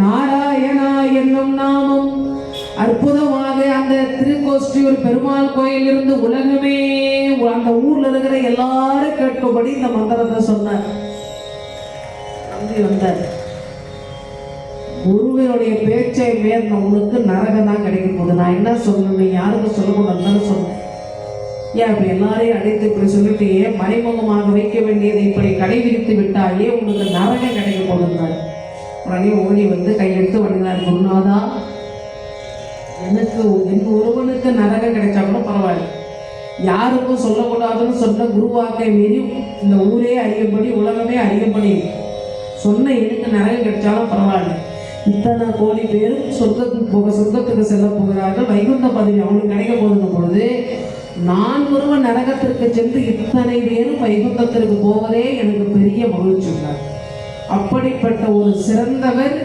நாராயணா என்னும் நாமம் அற்புதமாக அந்த திருக்கோஷ்டியூர் பெருமாள் கோயில் இருந்து உலகமே அந்த ஊர்ல இருக்கிற எல்லாரும் கேட்கும்படி இந்த மந்திரத்தை சொன்னார். நம்பி வந்தார். குருவினுடைய பேச்சை மேற்கொண்டு நரகம் தான் கிடைக்க போகுது. நான் என்ன சொல்லணும், யாருக்கும் சொல்லக்கூடாதுன்னு சொன்னேன். ஏன் இப்ப எல்லாரையும் அழைத்து இப்படி சொல்லிட்டு ஏன் மறைமுகமாக வைக்க வேண்டியதை இப்படி கடைபிடித்து விட்டாயே உங்களுக்கு நரகம் கிடைக்க போகுதுன்னாரு. உடனே ஓடி வந்து கையெடுத்து வணங்கினார். குருநாதா, எனக்கு என் ஒருவனுக்கு நரகம் கிடைச்சா கூட பரவாயில்ல, யாருக்கும் சொல்லக்கூடாதுன்னு சொன்ன குருவாக்கை மீறி இந்த ஊரே அறியும்படி உலகமே அறியும்படி சொன்ன எனக்கு நரகம் கிடைச்சாலும் பரவாயில்ல. இத்தனை கோடி பேரும் சொர்க்கத்துக்கு செல்ல போகிறார்கள், வைகுந்த பதவி அவனுக்கு கிடைக்க போதும் பொழுது நான் ஒருவன் நரகத்திற்கு சென்று இத்தனை பேரும் வைகுந்தத்திற்கு போவதே எனக்கு பெரிய மகிழ்ச்சி உள்ளார். அப்படிப்பட்ட ஒரு சிறந்தவர்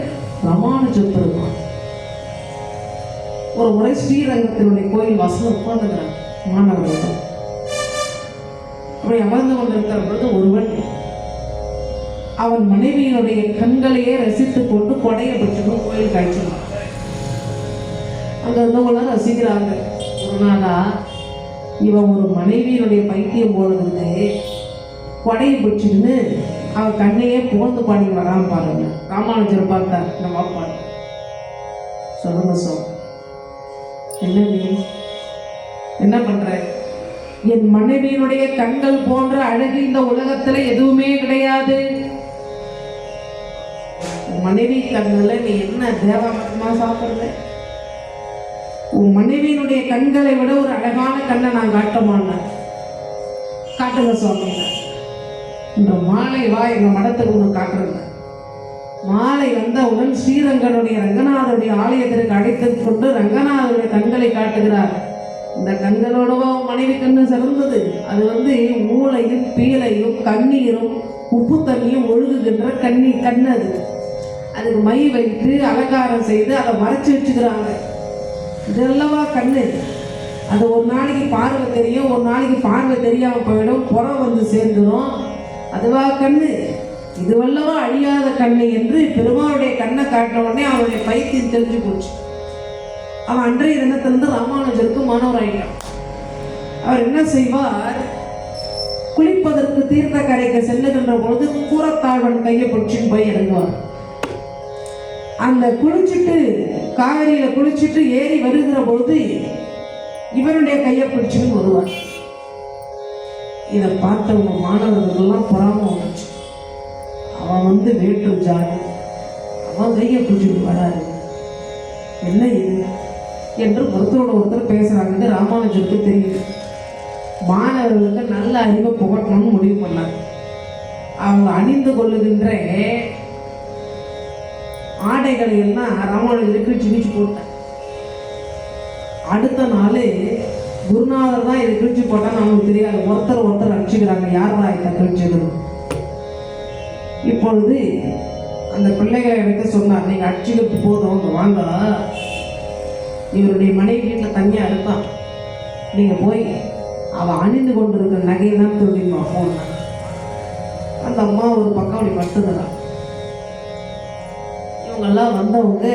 ராமானுஜ பெருமான். ஒரு முறை ஸ்ரீரங்கத்தினுடைய கோயில் வாசல் உட்கார்ந்துக்கிறார் மாணவர்கள். அப்படி அமர்ந்து கொண்டிருக்கிற பொழுது ஒருவன் அவன் மனைவியினுடைய கண்களையே ரசித்துக் கொண்டு கொடையை பெற்றுக்கணும் கோயில் காய்ச்சினான். அங்க இருந்தவங்களாம் ரசிக்கிறாங்க. குருநாதா, இவன் ஒரு மனைவியினுடைய பைத்தியம் போனது கொடையை பெற்றுன்னு அவன் கண்ணையே புகழ்ந்து பாடி வராம பாருங்க. ராமானுஜர் பார்த்தார். இந்த வாப்பாடு சொல்லுங்க சார், என்ன நீ என்ன பண்ற? என் மனைவியினுடைய கண்கள் போன்ற அழகு இந்த உலகத்துல எதுவுமே கிடையாது. மனைவி கண்ணுல நீ என்ன தேவமா சாப்பிடுற? உன் மனைவியினுடைய கண்களை விட ஒரு அழகான கண்ணை நான் காட்டமானேன். காட்டுங்க சுவாமி, இந்த மாலை வா எங்க மடத்துக்கு ஒன்று காட்டுறேன். மாலை வந்தவுடன் ஸ்ரீரங்கனுடைய ரங்கநாதருடைய ஆலயத்திற்கு அழைத்து கொண்டு ரங்கநாதருடைய கண்களை காட்டுகிறார். இந்த கண்களோடவா மனைவி கண்ணு சிறந்தது? அது மூளையும் பீலையும் கண்ணீரும் உப்பு தண்ணியும் ஒழுகுகின்ற கண்ணு. அதுக்கு மை வைத்து அலங்காரம் செய்து அதை மறைச்சி வச்சுக்கிறாங்க. இதெல்லவா கண்ணு? அது ஒரு நாளைக்கு பார்வை தெரியும், ஒரு நாளைக்கு பார்வை தெரியாமல் போயிடும், புறம் வந்து சேர்ந்துடும். அதுவா கண்ணு? இதுவல்லவா அழியாத கண்ணு என்று பெருமாளுடைய கண்ணை காட்டின உடனே அவருடைய பைத்தியம் தெரிஞ்சு போச்சு. அவன் அன்றைய தினத்திலிருந்து ராமானுஜருக்கு மாணவராயிட்டான். அவர் என்ன செய்வார்? குளிப்பதற்கு தீர்த்த கரைக்கு செல்லுகின்ற பொழுது கூரத்தாழ்வன் கையை பிடிச்சின்னு போய் இறங்குவார். அந்த குளிச்சுட்டு காவிரியில குளிச்சுட்டு ஏறி வருகிற பொழுது இவருடைய கையை பிடிச்சுன்னு வருவார். இதை பார்த்தவங்க மாணவர்கள்லாம் பொறாம வந்துச்சு. அவன் வேற்று ஜாதி, அவன் கையை பிடிச்சிட்டு வராரு, என்ன இது என்று ஒருத்தரோட ஒருத்தர் பேசுறாங்கன்னு ராமானுஜருக்கு தெரியுது. மாணவர்களுக்கு நல்ல அறிவை புகட்டணும்னு முடிவு பண்ணாங்க. அவங்க அணிந்து கொள்ளுகின்ற ஆடைகளை எல்லாம் ராமானுஜருக்கு கிழிச்சு போட்டார். அடுத்த நாள் குருநாதர் தான் இதை கிழிச்சு போட்டான்னு அவங்களுக்கு தெரியாது. ஒருத்தர் அடிச்சுக்கிறாங்க, யாரா இதை கிழிச்சது. இப்பொழுது அந்த பிள்ளைகளை எடுத்து சொன்னார், நீங்க அடிச்சுக்கிட்டு போதும், அவங்க வாங்க, இவருடைய மனைவி வீட்டில் தனியாக இருக்கான், நீங்க போய் அவள் அணிந்து கொண்டிருக்கிற நகையெல்லாம் சொல்லிடுமா போன. அந்த அம்மா ஒரு பக்கம் அப்படி படுத்துக்கிறான். இவங்கெல்லாம் வந்தவங்க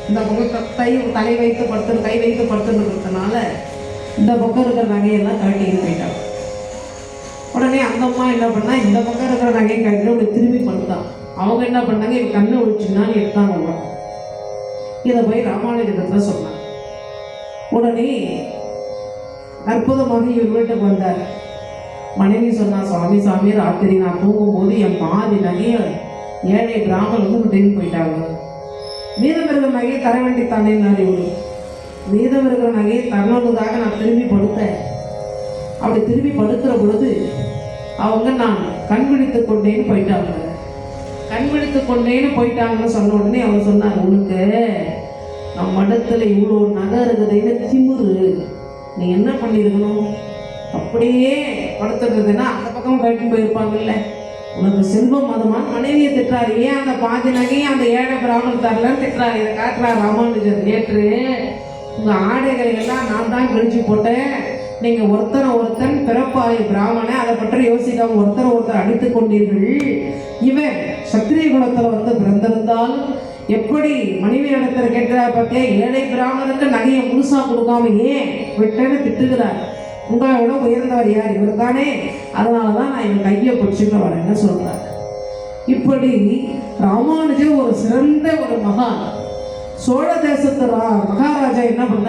இந்த பக்கம் தலை வைத்து படுத்து கை வைத்து படுத்துருக்கிறதுனால இந்த பக்கம் இருக்கிற நகையெல்லாம் கட்டிட்டு போயிட்டாங்க. உடனே அந்த அம்மா என்ன பண்ணா, இந்த பக்கம் இருக்கிற நகையை கட்டிட்டு அப்படி திரும்பி படுத்தான். அவங்க என்ன பண்ணாங்க, இவன் கண்ணை ஒழிச்சுனான்னு எடுத்தாங்க. இதை போய் ராமானுஜத்துல சொன்னாங்க. உடனே அற்புதமாக இவர் வீட்டுக்கு வந்தார். மனைவி சொன்னா, சாமி ராத்திரி நான் தூங்கும்போது என் பாதி நகைய ஏழை பிராமணர் விட்டுன்னு போயிட்டாங்க. மீதம் இருக்கிற நகையை தர வேண்டித்தானே. இவரு மீதம் இருக்கிற நகையை தரணுக்காக நான் திரும்பி படுத்தேன். அப்படி திரும்பி படுக்கிற பொழுது அவங்க நான் கண் விழித்து கொண்டேன்னு போயிட்டாங்க. கண் விழித்து கொண்டேன்னு போயிட்டாங்கன்னு சொன்ன உடனே அவங்க சொன்னாங்க, உனக்கு நம்ம மடத்துல இவ்வளோ நகை இருக்குதுன்னு திமுரு, நீ என்ன பண்ணிருக்கணும்? அப்படியே படுத்துறதுன்னா அந்த பக்கம் கட்டின்னு போயிருப்பாங்கல்ல. உனக்கு செல்வம் மதமான மனைவியை திட்டுறாரு. ஏன் அந்த பாதி நகையை அந்த ஏழை பிராமணர் தரலன்னு திட்டுறாரு. இதை காட்டுறாரு ராமானுஜர். நேற்று உங்க ஆடைகளை எல்லாம் நான் தான் கிழிச்சு போட்டேன். நீங்க ஒருத்தன் பிறப்பாய் பிராமண, அதை பற்றி யோசிக்காம ஒருத்தர் அடித்து கொண்டீர்கள். இவன் சத்திரிய குலத்துல பிறந்திருந்தால் எப்படி மனைவி இடத்துல கேட்கிறா பார்த்தியா, ஏழை பிராமணருக்கு நகையை முழுசா கொடுக்காம ஏன் விட்டேன்னு திட்டுகிறார். உங்களை விட உயர்ந்தவர் யார்? இவர் தானே. அதனாலதான் நான் என் கையை பிடிச்சுட்டு வரேன்னு சொல்றார். இப்படி ராமானுஜர் ஒரு சிறந்த ஒரு மகான். சோழ தேசத்து மகாராஜா என்ன பண்ண,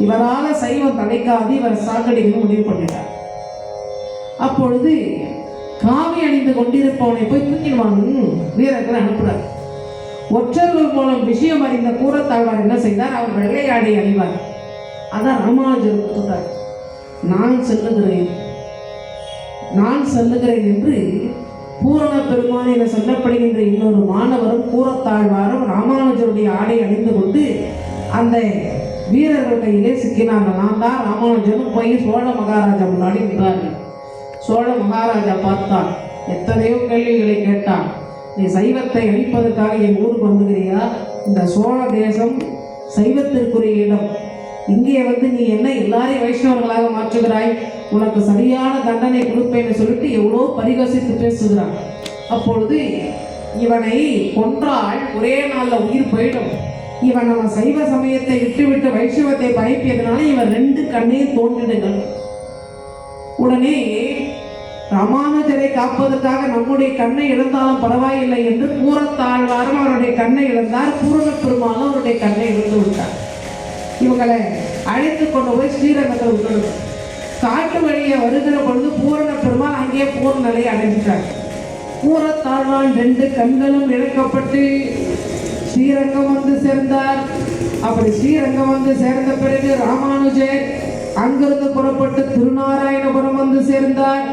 இவரால சைவம் தலைக்காது, இவர் சாக்கடிக்கணும் முடிவு பண்ணிட்டார். அப்பொழுது காவி அணிந்து கொண்டிருப்பவனை போய் தூக்கிடுவாங்க வீரர்கள் அனுப்புறார். ஒற்றர்கள் மூலம் விஷயம் அறிந்த கூரத்தாழ்வார் என்ன செய்தார், அவர் வெள்ளையாடை அணிவார். அதான் ராமானுஜர் கொடுத்தார். நான் செல்லுகிறேன் என்று பூரண பெருமான் என சொல்லப்படுகின்ற இன்னொரு மாணவரும் கூரத்தாழ்வாரும் ராமானுஜருடைய ஆடை அணிந்து கொண்டு அந்த வீரர்கள் கையிலே சிக்கினாங்க. நான் தான் ராமானுஜரும் போய் சோழ மகாராஜா முன்னாடி நின்றார்கள். சோழ மகாராஜா பார்த்தான், எத்தனையோ கேள்விகளை கேட்டான். நீ சைவத்தை அழிப்பதற்காக என் ஊருக்கு வந்துகிறியா? இந்த சோழ தேசம் சைவத்திற்குரிய இடம். இங்கே நீ என்ன எல்லாரையும் வைஷ்ணவர்களாக மாற்றுகிறாய்? உனக்கு சரியான தண்டனை கொடுப்பேன்னு சொல்லிட்டு எவ்வளோ பரிகசித்து பேசுகிறான். அப்பொழுது இவனை கொன்றால் ஒரே நாளில் உயிர் போயிடும். இவன் நம்ம சைவ சமயத்தை விட்டுவிட்டு வைஷ்ணவத்தை பரப்பியதுனால இவன் 2 கண்ணையும் தோன்றிடுங்கள். உடனே ராமானுஜரை காப்பதற்காக நம்முடைய கண்ணை இழந்தாலும் பரவாயில்லை என்று கூரத்தாழ்வாரும் அவருடைய கண்ணை இழந்தார். பூரண பெருமாளும் அவருடைய கண்ணை இழந்து விட்டார். இவங்களை அழைத்து கொண்டு போய் ஸ்ரீரங்கத்தில் விட்டுடுங்க. காட்டு வழியை வருகிற பொழுது பூரண பெருமாள் அங்கேயே பூர்ண நிலையை அடைஞ்சிட்டார். கூரத்தாழ்வான் 2 கண்களும் இழக்கப்பட்டு ஸ்ரீரங்கம் வந்து சேர்ந்தார். அப்படி ஸ்ரீரங்கம் வந்து சேர்ந்த பிறகு ராமானுஜர் அங்கிருந்து புறப்பட்டு திருநாராயணபுரம் வந்து சேர்ந்தார்.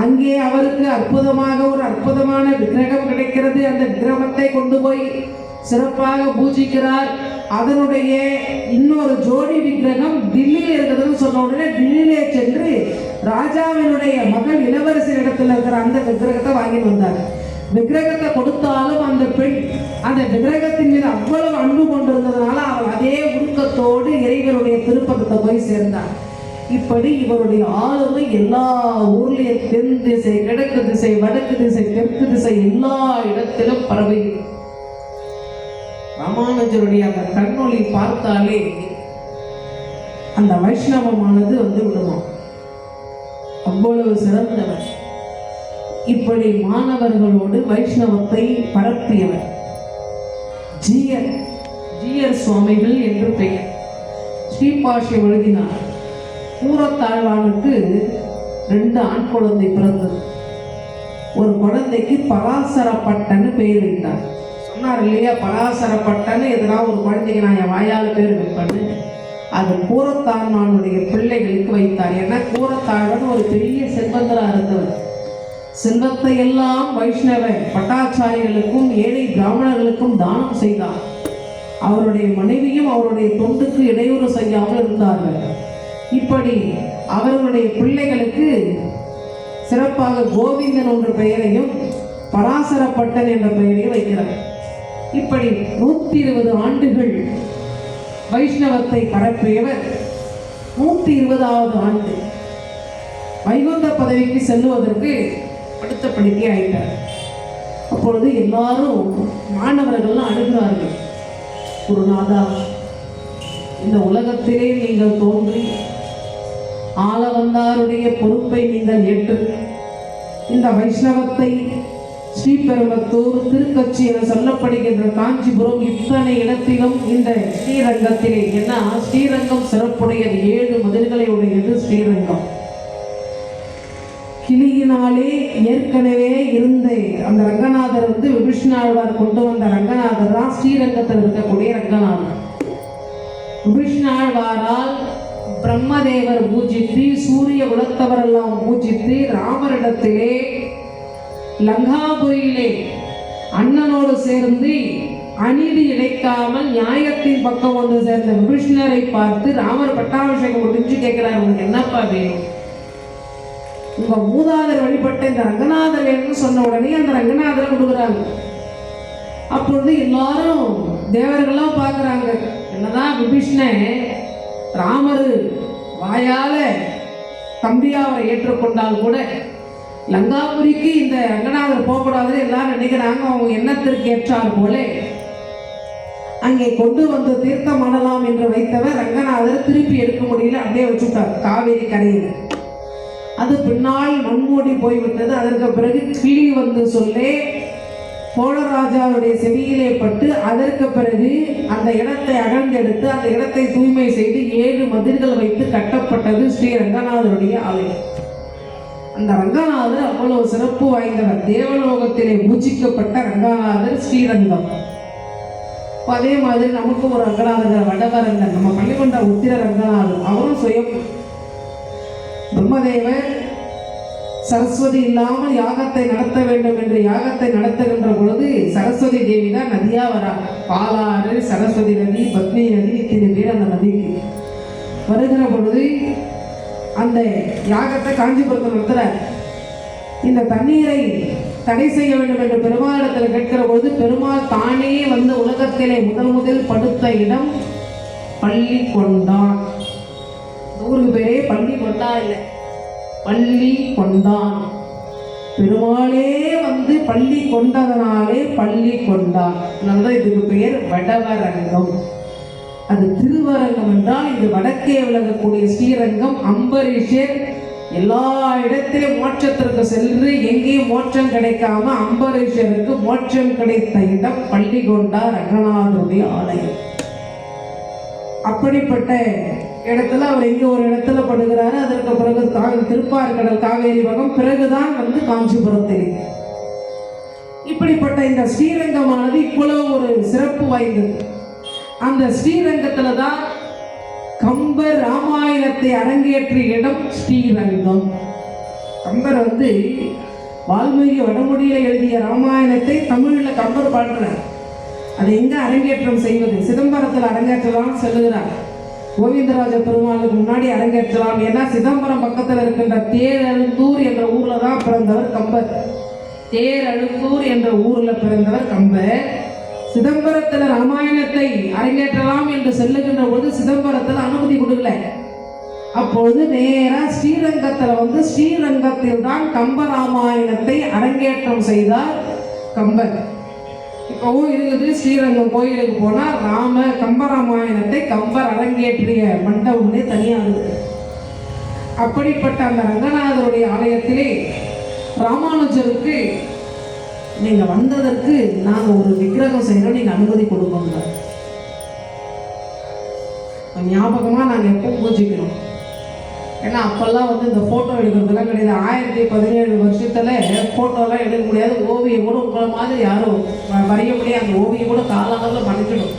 அங்கே அவருக்கு ஒரு அற்புதமான விக்கிரகம் கிடைக்கிறது. அந்த விக்கிரகத்தை கொண்டு போய் சிறப்பாக பூஜிக்கிறார். அதனுடைய இன்னொரு ஜோடி விக்கிரகம் டில்லியில் இருக்குதுன்னு சொன்ன உடனே டில்லியிலே சென்று ராஜாவினுடைய மகள் இளவரசர் இடத்துல இருக்கிற அந்த விக்கிரகத்தை வாங்கிட்டு வந்தார். விக்கிரகத்தை கொடுத்தாலும் அந்த பெண் அந்த விக்கிரகத்தின் மீது அவ்வளவு அன்பு கொண்டிருந்ததுனால அவள் அதே உருக்கத்தோடு இறைவனுடைய திருப்பதத்தை போய் சேர்ந்தார். இப்படி இவருடைய ஆளுமை எல்லா ஊர்லயும் தென் திசை, கிழக்கு திசை, வடக்கு திசை, தெற்கு திசை எல்லா இடத்திலும் பரவி. ராமானுஜருடைய அந்த கண்ணொளி பார்த்தாலே அந்த வைஷ்ணவமானது வந்து விடுமா, அவ்வளவு சிறந்தவர். இப்படி மாணவர்களோடு வைஷ்ணவத்தை பரப்பியவர் ஜீயர் சுவாமிகள் என்று பெயர். ஸ்ரீபாஷ்யம் எழுதினார். கூரத்தாழ்வானுக்கு 2 ஆண் குழந்தை பிறந்தது. ஒரு குழந்தைக்கு பராசரப்பட்டன்னு பெயர் வைத்தார். சொன்னார் இல்லையா, பராசரப்பட்டன்னு எதனா ஒரு குழந்தைக்கு நான் என் வாயால் பேர் வைப்பேன்னு. அது கூரத்தாழ்வானுடைய பிள்ளைகளுக்கு வைத்தார். ஏன்னா கூரத்தாழ்வான் ஒரு பெரிய செல்வந்தராக இருந்தவர். செல்வத்தை எல்லாம் வைஷ்ணவ பட்டாச்சாரிகளுக்கும் ஏழை பிராமணர்களுக்கும் தானம் செய்தார். அவருடைய மனைவியும் அவருடைய தொண்டுக்கு இடையூறு செய்யாமல் இருந்தார்கள். இப்படி அவர்களுடைய பிள்ளைகளுக்கு சிறப்பாக கோவிந்தன் என்ற பெயரையும் பராசரப்பட்டன் என்ற பெயரையும் வைக்கிறார். இப்படி 120 ஆண்டுகள் வைஷ்ணவத்தை பரப்பியவர் 120வது ஆண்டு வைகுந்த பதவிக்கு செல்லுவதற்கு அடுத்த படிக்கை ஆயிட்டார். அப்பொழுது எல்லாரும் மாணவர்கள்லாம் அணுகிறார்கள். குருநாதா, இந்த உலகத்திலே நீங்கள் தோன்றி ஆளவந்தாருடைய பொறுப்பை நீங்கள் ஏற்று இந்த வைஷ்ணவத்தை ஸ்ரீபெரும்பத்தூர், திருக்கச்சி என சொல்லப்படுகின்ற காஞ்சிபுரம் இத்தனை இடத்திலும் இந்த ஸ்ரீரங்கத்திலே, ஏன்னா ஸ்ரீரங்கம் சிறப்புடையது, 7 மதில்களை உடையது ஸ்ரீரங்கம். கிளியினாலே ஏற்கனவே இருந்த அந்த ரங்கநாதர் வந்து விபீஷ்ணாழ்வார் கொண்டு வந்த ரங்கநாதர் தான் ஸ்ரீரங்கத்தில் இருக்கக்கூடிய ரங்கநாதர். விபீஷ்ணாழ்வாரால் பிரம்மதேவர் பூஜித்து, சூரிய குலத்தவரெல்லாம் பூஜித்து, ராமரிடத்திலே லங்காபுரியிலே அண்ணனோடு சேர்ந்து அநீதி இழைக்காமல் நியாயத்தின் பக்கம் வந்து சேர்ந்த விபீஷ்ணரை பார்த்து ராமர் பட்டாபிஷேகம் முடிஞ்சு கேட்கிறார், உங்களுக்கு என்னப்பா வேணும்? உங்க மூதாதர் வழிபட்ட இந்த ரங்கநாதர் வேணும்னு சொன்ன உடனே அந்த ரங்கநாதரை கொடுக்குறாங்க. அப்பொழுது எல்லாரும் தேவர்கள்லாம் பார்க்குறாங்க, என்னதான் விபீஷ்ணன் ராமர் வாயால தம்பியா அவரை ஏற்றுக்கொண்டால் கூட லங்காபுரிக்கு இந்த ரங்கநாதர் போகக்கூடாதுன்னு எல்லாரும் நினைக்கிறாங்க. அவங்க எண்ணத்திற்கு ஏற்றார் போல அங்கே கொண்டு வந்து தீர்த்தம் ஆடலாம் என்று வைத்தவர் ரங்கநாதர் திருப்பி எடுக்க முடியல, அப்படியே வச்சுட்டார் காவேரி கரையில். அது பின்னால் மண்மூடி போய்விட்டது. அதற்கு பிறகு கிளி வந்து சொல்லே சோழராஜாவுடைய செவியிலே பட்டு அதற்கு பிறகு அந்த இடத்தை அகழ்ந்தெடுத்து அந்த இடத்தை தூய்மை செய்து 7 மதில்கள் வைத்து கட்டப்பட்டது ஸ்ரீ ரங்கநாதருடைய ஆலயம். அந்த ரங்கநாதர் அவ்வளவு சிறப்பு வாய்ந்தவர். தேவலோகத்திலே பூஜிக்கப்பட்ட ரங்கநாதர் ஸ்ரீரங்கம். அதே மாதிரி நமக்கு ஒரு ரங்கநாதர் வடவரங்கன், நம்ம பள்ளிக்கொண்ட உத்திர ரங்கநாதர், அவரும் சுயம் பிரம்மதேவர் சரஸ்வதி இல்லாமல் யாகத்தை நடத்த வேண்டும் என்று யாகத்தை நடத்துகின்ற பொழுது சரஸ்வதி தேவி தான் நதியா வராங்க. பாலாறு, சரஸ்வதி நதி, பத்னி நதி, இத்தனை பேர் அந்த நதிக்கு வருகிற பொழுது அந்த யாகத்தை காஞ்சிபுரத்தில் நடத்துறார். இந்த தண்ணீரை தடை செய்ய வேண்டும் என்று பெருமாளிடத்தில் கேட்கிற பொழுது பெருமாள் தானே வந்து உலகத்திலே முதல் படுத்த இடம் பள்ளி கொண்டான். ஊருக்கு பேரே பள்ளி கொண்டா இல்லை, பள்ளி கொண்டான். பெருமாளே வந்து பள்ளி கொண்டதனாலே பள்ளி கொண்டான். அதனால்தான் இதுக்கு பெயர் வடவரங்கம். அது திருவரங்கம் என்றால் இது வடக்கே விளங்கக்கூடிய ஸ்ரீரங்கம். அம்பரீஷர் எல்லா இடத்திலும் மோட்சத்திற்கு சென்று எங்கேயும் மோட்சம் கிடைக்காம அம்பரீஷருக்கு மோட்சம் கிடைத்த இடம் பள்ளி கொண்டார் ரங்கநாதருடைய ஆலயம். அப்படிப்பட்ட இடத்துல அவர் இங்கே ஒரு இடத்துல படுகிறாரு. அதற்கு பிறகு திருப்பார்கடல் காவேரி பகம், பிறகுதான் வந்து காஞ்சிபுரத்தில் அப்படிப்பட்ட இந்த ஸ்ரீரங்கமானது இவ்வளவு ஒரு சிறப்பு வாய்ந்தது. அந்த ஸ்ரீரங்கத்துல தான் கம்பர் ராமாயணத்தை அரங்கேற்றிய இடம் ஸ்ரீரங்கம். கம்பர் வந்து வால்மீகி வடமொழியில எழுதிய ராமாயணத்தை தமிழ்ல கம்பர் பாடுறார். அதை எங்க அரங்கேற்றம் செய்வது? சிதம்பரத்தில் அரங்கேற்றலாம் சொல்லுகிறார். கோவிந்தராஜ பெருமாளுக்கு முன்னாடி அரங்கேற்றலாம். ஏன்னா சிதம்பரம் பக்கத்தில் இருக்கின்ற தேரழுந்தூர் என்ற ஊர்ல தான் பிறந்தவர் கம்பர். தேரழுந்தூர் என்ற ஊர்ல பிறந்தவர் கம்பர். சிதம்பரத்தில் ராமாயணத்தை அரங்கேற்றலாம் என்று சொல்லுகின்ற போது சிதம்பரத்தில் அனுமதி கொடுக்கல. அப்பொழுது நேரா ஸ்ரீரங்கத்தில் வந்து ஸ்ரீரங்கத்தில் தான் கம்ப ராமாயணத்தை அரங்கேற்றம் செய்தார் கம்பர். இப்பவும் இருக்குது. ஸ்ரீரங்கம் கோயிலுக்கு போனால் கம்பராமாயணத்தை கம்பர் அரங்கேற்றிய மண்டபம்னே தனியாக இருக்குது. அப்படிப்பட்ட அந்த ரங்கநாதருடைய ஆலயத்திலே ராமானுஜருக்கு நீங்கள் வந்ததற்கு நாங்கள் ஒரு விக்கிரகம் செய்யணும், நீங்கள் அனுமதி கொடுக்கணும். ஞாபகமாக நாங்கள் எப்போ பூஜிக்கணும். ஏன்னா அப்போல்லாம் வந்து இந்த ஃபோட்டோ எடுக்கிறதுலாம் கிடையாது. 1017 வருஷத்தில் ஃபோட்டோலாம் எடுக்க முடியாது. ஓவியம் கூட உங்களை மாதிரி யாரும் வரைய முடியாது. அந்த ஓவியம் கூட காலாவில் மறைக்கணும்.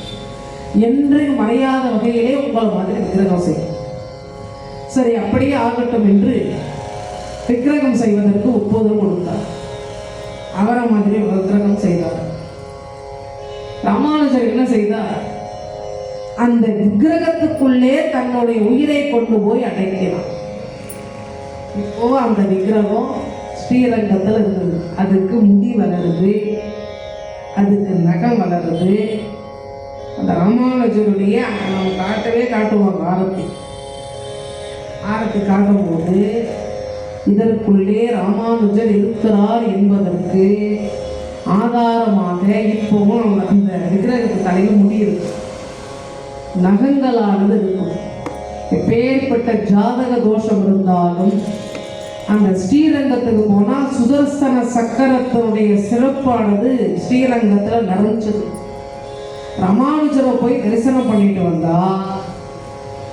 என்று மறையாத வகையிலே உங்களை மாதிரி விக்கிரகம் செய்யும். சரி, அப்படியே ஆகட்டும் என்று விக்கிரகம் செய்வதற்கு ஒப்புதல் கொடுத்தார். அவரை மாதிரி விக்கிரகம் செய்தார். ராமானுஜர் என்ன செய்தார்? அந்த விக்கிரகத்துக்குள்ளே தன்னுடைய உயிரை கொண்டு போய் அடைக்கிறான். இப்போ அந்த விக்கிரகம் ஸ்ரீரங்கத்தில் இருந்தது. அதுக்கு முடி வளருது, அதுக்கு நகம் வளருது. அந்த ராமானுஜருடைய நம்ம காட்டுவாங்க ஆரத்தி காட்டும் போது இதற்குள்ளே ராமானுஜர் இருக்கிறார் என்பதற்கு ஆதாரமாக இப்போவும் அந்த விக்கிரகத்து தலையில் முடி இருக்கு, நகங்களானது இருக்கும். எப்பேற்பட்ட ஜாதக தோஷம் இருந்தாலும் அந்த ஸ்ரீரங்கத்துக்கு போனால் சுதர்சன சக்கரத்தினுடைய சிறப்பானது ஸ்ரீரங்கத்தில் நிறைஞ்சது. ராமானுஜரை போய் தரிசனம் பண்ணிட்டு வந்தா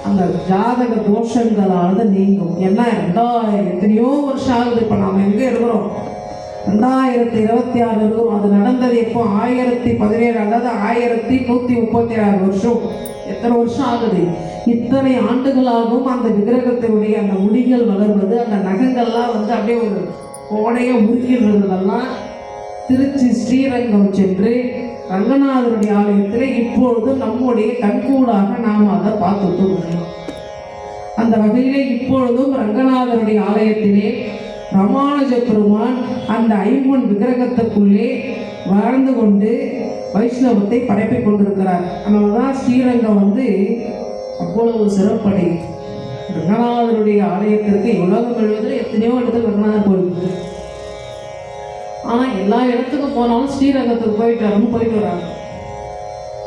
அந்த ஜாதக தோஷங்களானது நீங்கும். ஏன்னா 2000 எத்தனையோ வருஷம் ஆகுது. இப்போ நாம் எங்கே இருக்கிறோம்? 2026 இருக்கும். அது நடந்தது எப்போ? 1017 அதாவது 1136 வருஷம். எத்தனை வருஷம் ஆகுது? இத்தனை ஆண்டுகளாகவும் அந்த விக்கிரகத்தினுடைய அந்த முடிகள் வளர்வது, அந்த நகங்கள்லாம் வந்து அப்படியே ஒரு கோடையை உருக்கின்றதெல்லாம் திருச்சி ஸ்ரீரங்கம் சென்று ரங்கநாதருடைய ஆலயத்தில் இப்பொழுது நம்முடைய கண்கூடாக நாம் அதை பார்த்துட்டு வரலாம். அந்த வகையிலே இப்பொழுதும் ரங்கநாதருடைய ஆலயத்திலே ராமானுஜ பெருமான் அந்த ஐம்பொன் விக்கிரகத்துக்குள்ளே வாழ்ந்து கொண்டு வைஷ்ணவத்தை படைப்பிக் கொண்டிருக்கிறார். அதனால்தான் ஸ்ரீரங்கம் வந்து அவ்வளவு சிறப்படை. ரங்கநாதருடைய ஆலயத்திற்கு உலகம் முழுவதில் எத்தனையோ இடத்துல ரங்கநாதர் கோயில். ஆனால் எல்லா இடத்துக்கும் போனாலும் ஸ்ரீரங்கத்துக்கு போயிட்டு வராங்க.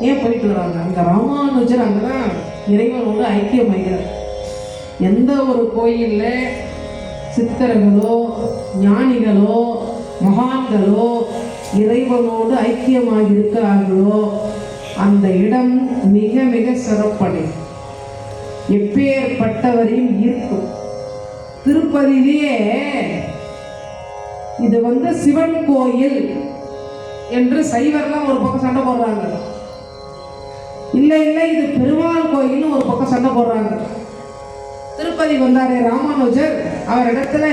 ஏன் போயிட்டு வராங்க? அங்கே ராமானுஜர் அங்கே தான் இறைவனோடு ஐக்கியமாகிறார். எந்த ஒரு கோயிலில் சித்தர்களோ ஞானிகளோ மகான்களோ இறைவனோடு ஐக்கியமாக இருக்கிறார்களோ அந்த இடம் மிக மிக சிறப்படை, எப்பேற்பட்டவரையும் ஈர்க்கும். திருப்பதியிலேயே இது வந்து சிவன் கோயில் என்று சைவர்லாம் ஒரு பக்கம் சண்டை போடுறாங்க. இல்லை இது பெருமாள் கோயில்னு ஒரு பக்கம் சண்டை போடுறாங்க. திருப்பதி வந்தாரே ராமானுஜர், அவர் இடத்துல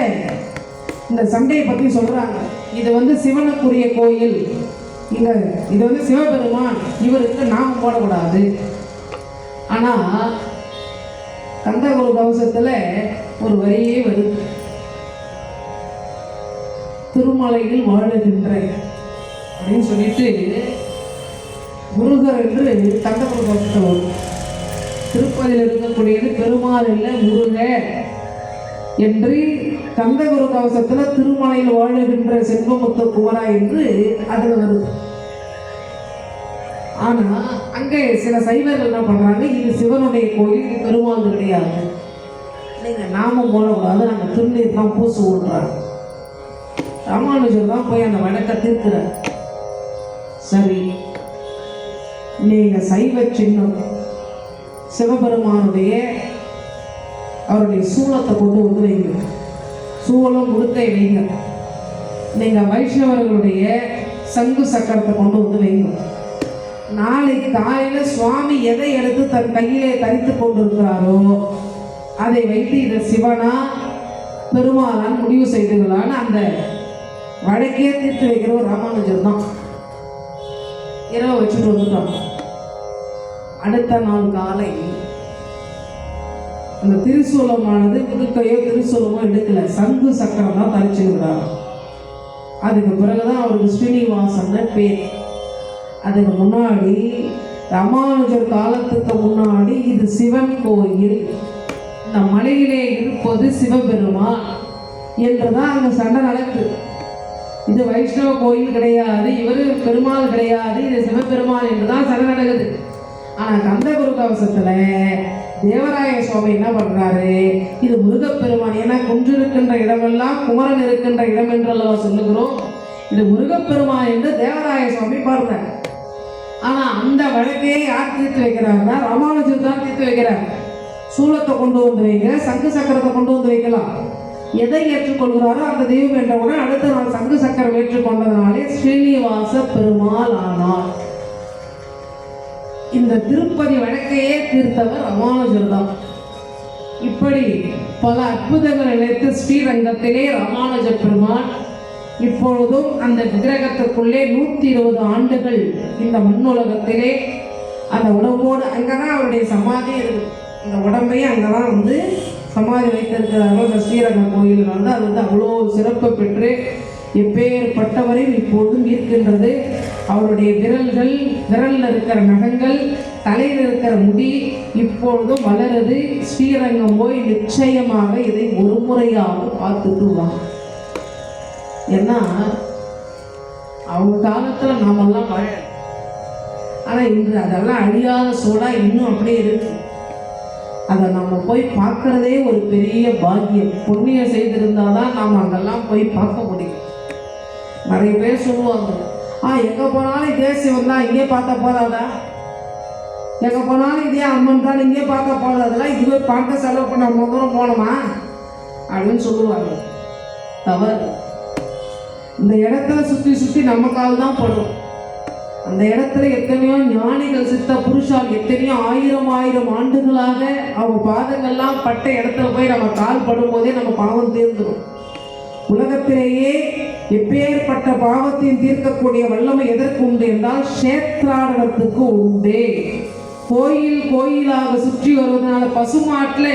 இந்த சண்டையை பற்றி சொல்றாங்க. இது வந்து சிவனுக்குரிய கோயில், இது வந்து சிவபெருமான், இவருக்கு நாம போடக்கூடாது. ஆனால் கந்தகுரு கவசத்தில் ஒரு வரியே வருது, திருமலையில் வாழுகின்ற அப்படின்னு சொல்லிட்டு முருகர் என்று கந்தகுரு கவசத்தில் வரும். திருப்பதியில் இருக்கக்கூடியது பெருமாள் இல்லை முருகர் என்று கந்தகுரு கவசத்தில் திருமலையில் வாழுகின்ற செல்வமுத்த குமரா என்று அதில் வருது. ஆனால் அங்கே சில சைவர்கள் என்ன பண்ணுறாங்க, இது சிவனுடைய கோயில், இது பெருமாள் கிடையாது, நீங்கள் நாமம் போடக்கூடாது, நாங்கள் திருநீர் தான் பூசு விடுறாங்க. ராமானுஜர் தான் போய் அந்த வழக்கை தீர்க்கிறார். சரி, நீங்கள் சைவ சின்னம் சிவபெருமானுடைய அவருடைய சூலத்தை கொண்டு வந்து வைங்க, சூலம் முழுக்கை வைங்க. நீங்கள் வைஷ்ணவர்களுடைய சங்கு சக்கரத்தை கொண்டு வந்து வைங்க. நாளைக்கு காலையில சுவாமி எதை எடுத்து தன் கையிலே தரித்து கொண்டிருக்கிறாரோ அதை வைத்து இதை சிவனா பெருமாளான் முடிவு செய்துகளான்னு அந்த வழக்கே தீர்த்து வைக்கிற ஒரு ராமானுஜர் தான். இரவு வச்சுட்டு வந்துட்டோம். அடுத்த நாள் காலை அந்த திருசூலமானது முடுக்கையோ திருசூலமோ எடுக்கல, சங்கு சக்கரம் தான் தரிச்சுக்கிறார். அதுக்கு பிறகுதான் அவருக்கு ஸ்ரீனிவாசன் பேர். அதுக்கு முன்னாடி ராமானுஜர் காலத்துக்கு முன்னாடி இது சிவன் கோயில், இந்த மலையிலே இருப்பது சிவபெருமான் என்றுதான் அங்கே சண்டை நடக்குது. இது வைஷ்ணவ கோயில் கிடையாது, இவர் பெருமாள் கிடையாது, இது சிவபெருமான் என்றுதான் சண்டை நடக்குது. ஆனால் கந்தகுரு கவசத்துல தேவராய சுவாமி என்ன பண்றாரு, இது முருகப்பெருமான், ஏன்னா குன்று இருக்கின்ற இடமெல்லாம் குமரன் இருக்கின்ற இடம் என்றல்லவா சொல்லுகிறோம், இது முருகப்பெருமான் என்று தேவராய சுவாமி பாடுறார். ஆனா அந்த வழக்கையை யார் தீர்த்து வைக்கிறாருன்னா ராமானுஜர் தான் தீர்த்து வைக்கிறார். சூலத்தை கொண்டு வந்து வைங்க, சங்கு சக்கரத்தை கொண்டு வந்து வைக்கலாம். எதை ஏற்றுக்கொள்கிறாரோ அந்த தெய்வம் என்றவுடன் அடுத்த நாள் சங்கு சக்கரம் ஏற்றுக்கொண்டதனாலே ஸ்ரீனிவாச பெருமாள் ஆனார். இந்த திருப்பதி வழக்கையே தீர்த்தவர் ராமானுஜர் தான். இப்படி பல அற்புதங்கள் நினைத்து ஸ்ரீரங்கத்திலே ராமானுஜ பெருமான் இப்பொழுதும் அந்த விக்கிரகத்துக்குள்ளே 120 ஆண்டுகள் இந்த மண்ணுலகத்திலே அந்த உடம்போடு அங்கதான் அவருடைய சமாதி இருக்கு. அந்த உடம்பையும் அங்கதான் வந்து சமாதி வைத்திருக்கிறார்கள். அந்த ஸ்ரீரங்க கோயில் வந்து அது வந்து அவ்வளோ சிறப்பு பெற்று எப்பேற்பட்டவரையும் இப்பொழுதும் இருக்கின்றது. அவருடைய விரலில் இருக்கிற நகங்கள், தலையில் இருக்கிற முடி இப்பொழுதும் வளருது. ஸ்ரீரங்கம் போய் நிச்சயமாக இதை ஒரு முறையாக பார்த்துட்டு வாங்க. ஏன்னா அவங்க காலத்தில் நாமெல்லாம் வாழ, ஆனால் இன்று அதெல்லாம் அழியாத சோடா இன்னும் அப்படியே இருக்கு. அதை நம்ம போய் பார்க்கறதே ஒரு பெரிய பாக்கியம். புண்ணியம் செய்திருந்தாதான் நாம் அங்கெல்லாம் போய் பார்க்க முடியும். நிறைய பேர் சொல்லுவாங்க, எங்கே போனாலும் இதே சிவன் தான், இங்கே பார்த்தா போதாதா, எங்கே போனாலும் இதே அம்மன் தான், இங்கே பார்த்தா போதாதெல்லாம் இதுவே பார்க்க செலவு பண்ண ரொம்ப தூரம் போனோமா அப்படின்னு சொல்லுவாங்க. தவறு. இந்த இடத்துல சுற்றி சுற்றி நம்ம கால் தான் படும். அந்த இடத்துல எத்தனையோ ஞானிகள் சித்த புருஷால் எத்தனையோ ஆயிரம் ஆண்டுகளாக அவங்க பாதங்கள்லாம் பட்ட இடத்துல போய் நம்ம கால் படும் போதே நம்ம பாவம் தீர்ந்துடும். உலகத்திலேயே எப்பேற்பட்ட பாவத்தையும் தீர்க்கக்கூடிய வல்லமை எதற்கு உண்டு என்றால் கஷேத்ராடனத்துக்கு உண்டு. கோயிலாக சுற்றி வருவதனால பசுமாட்டில்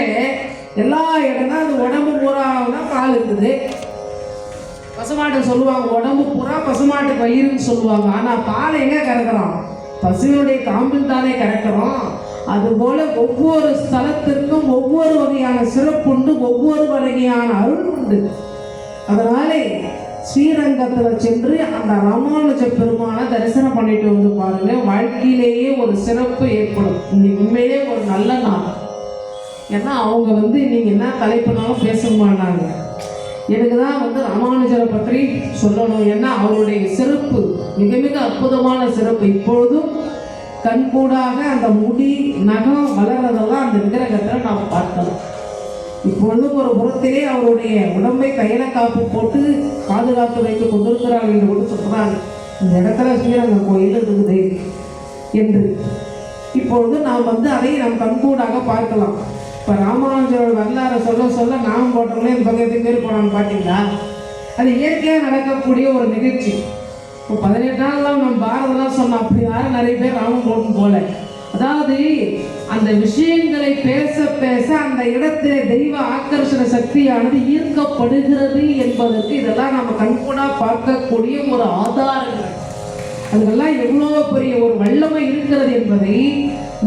எல்லா இடம்னா அது உடம்பு பூராதான் கால் இருக்குது. பசுமாட்டை சொல்லுவாங்க உடம்பு பூரா பசுமாட்டுக்கு வயிறுன்னு சொல்லுவாங்க. ஆனால் பால் எங்கே கறக்கிறோம்? பசுவினுடைய காம்பில் தானே கறக்கிறோம். அதுபோல ஒவ்வொரு ஸ்தலத்திற்கும் ஒவ்வொரு வகையான சிறப்புண்டு, ஒவ்வொரு வகையான அருள் உண்டு. அதனாலே ஸ்ரீரங்கத்தில் சென்று அந்த ராமானுஜ பெருமானை தரிசனம் பண்ணிட்டு வந்து பாருங்க, வாழ்க்கையிலேயே ஒரு சிறப்பு ஏற்படும். இன்னைக்கு உண்மையிலே ஒரு நல்ல நாள். ஏன்னா அவங்க வந்து நீங்க என்ன தலைப்புனாலும் பேச மாட்டாங்க. எனக்கு தான் வந்து ராமானுஜரை பற்றி சொல்லணும். ஏன்னா அவருடைய சிறப்பு மிக மிக அற்புதமான சிறப்பு. இப்பொழுதும் கண்கூடாக அந்த முடி நகம் வளர்றதெல்லாம் அந்த விக்கிரகத்தில் நாம் பார்க்கலாம். இப்பொழுதும் ஒரு புறத்திலே அவருடைய உடம்பை கையில காப்பு போட்டு பாதுகாத்து வைத்துக் கொண்டிருக்கிறார்கள் என்று கூட சொல்றாங்க. இந்த இடத்துல ஸ்ரீரங்க கோயில் இருக்குது என்று இப்பொழுது நாம் வந்து அதை நாம் கண்கூடாக பார்க்கலாம். இப்போ ராமானுஜரோட வரலாறு சொல்ல நாம் போட்டோம்னா இந்த பக்கத்துக்கு பேர் போனான்னு பார்த்தீங்களா, அது இயற்கையாக நடக்கக்கூடிய ஒரு நிகழ்ச்சி. இப்போ 18 நாள்லாம் நம்ம பாரதம்லாம் சொன்னோம், அப்படி யாரும் நிறைய பேர் ராமன் போட்டு போல. அதாவது அந்த விஷயங்களை பேச பேச அந்த இடத்திலே தெய்வ ஆக்கர்ஷண சக்தியானது ஈர்க்கப்படுகிறது என்பதற்கு இதெல்லாம் நம்ம கண்கூடா பார்க்கக்கூடிய ஒரு ஆதாரங்கள். அதுக்கெல்லாம் எவ்வளோ பெரிய ஒரு வல்லமை இருக்கிறது என்பதை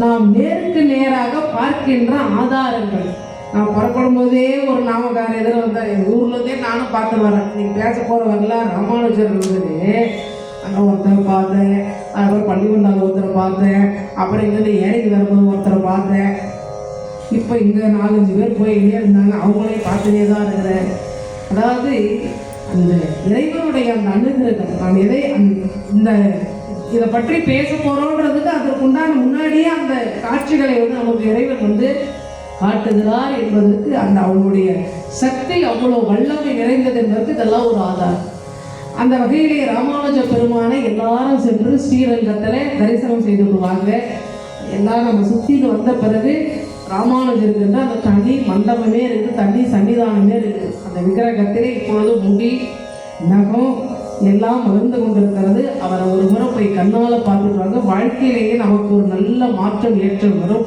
நாம் நேருக்கு நேராக பார்க்கின்ற ஆதாரங்கள். நான் புறப்படும் போதே ஒரு நாமக்கார எதிர வந்தால் எங்கள் ஊர்லேருந்தே நானும் பார்த்து வரேன். நீங்கள் பேச போகிற வரலாம் ராமானுஜர் இருந்தது. அங்கே ஒருத்தரை பார்த்தேன், அதுக்கப்புறம் பள்ளிகொண்டாங்க ஒருத்தரை பார்த்தேன், அப்புறம் இங்கேருந்து ஏழைக்கு வரும்போது ஒருத்தரை பார்த்தேன். இப்போ இங்கே 4-5 பேர் போயிட்டே இருந்தாங்க, அவங்களே பார்த்துட்டே தான் இருக்கிறேன். அதாவது அந்த இறைவனுடைய அந்த அனுகிரகம், நாம் எதை இந்த இதை பற்றி பேச போகிறோன்றதுக்கு அதற்குண்டான முன்னாடியே அந்த காட்சிகளை வந்து நமக்கு இறைவன் வந்து காட்டுகிறார் என்பதற்கு அந்த அவனுடைய சக்தி அவ்வளோ வல்லமை நிறைந்தது என்பதற்கு இதெல்லாம் ஒரு ஆதாரம். அந்த வகையிலே ராமானுஜ பெருமானை எல்லாரும் சென்று ஸ்ரீரங்கத்தில் தரிசனம் செய்து விடுவாங்க. எல்லாரும் நம்ம சுற்றிட்டு வந்த பிறகு ராமானுஜருக்கு என்று அந்த தனி மண்டபமே இருக்குது, தனி சன்னிதானமே இருக்குது. அந்த விக்கிரகத்திலே இப்பொழுது முடி நகம் எல்லாம் மகிழ்ந்து கொண்டிருக்கிறது. அவரை ஒரு முறை போய் கண்ணால் பார்த்துட்டு வாழ்க்கையிலேயே நமக்கு ஒரு நல்ல மாற்றம் ஏற்றம் வரும்.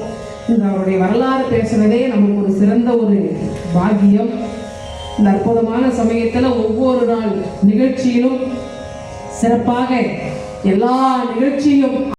இந்த அவருடைய வரலாறு பேசுறதே நமக்கு ஒரு சிறந்த ஒரு பாக்கியம். இந்த அற்புதமான சமயத்தில் ஒவ்வொரு நாள் நிகழ்ச்சியிலும் சிறப்பாக எல்லா நிகழ்ச்சியும்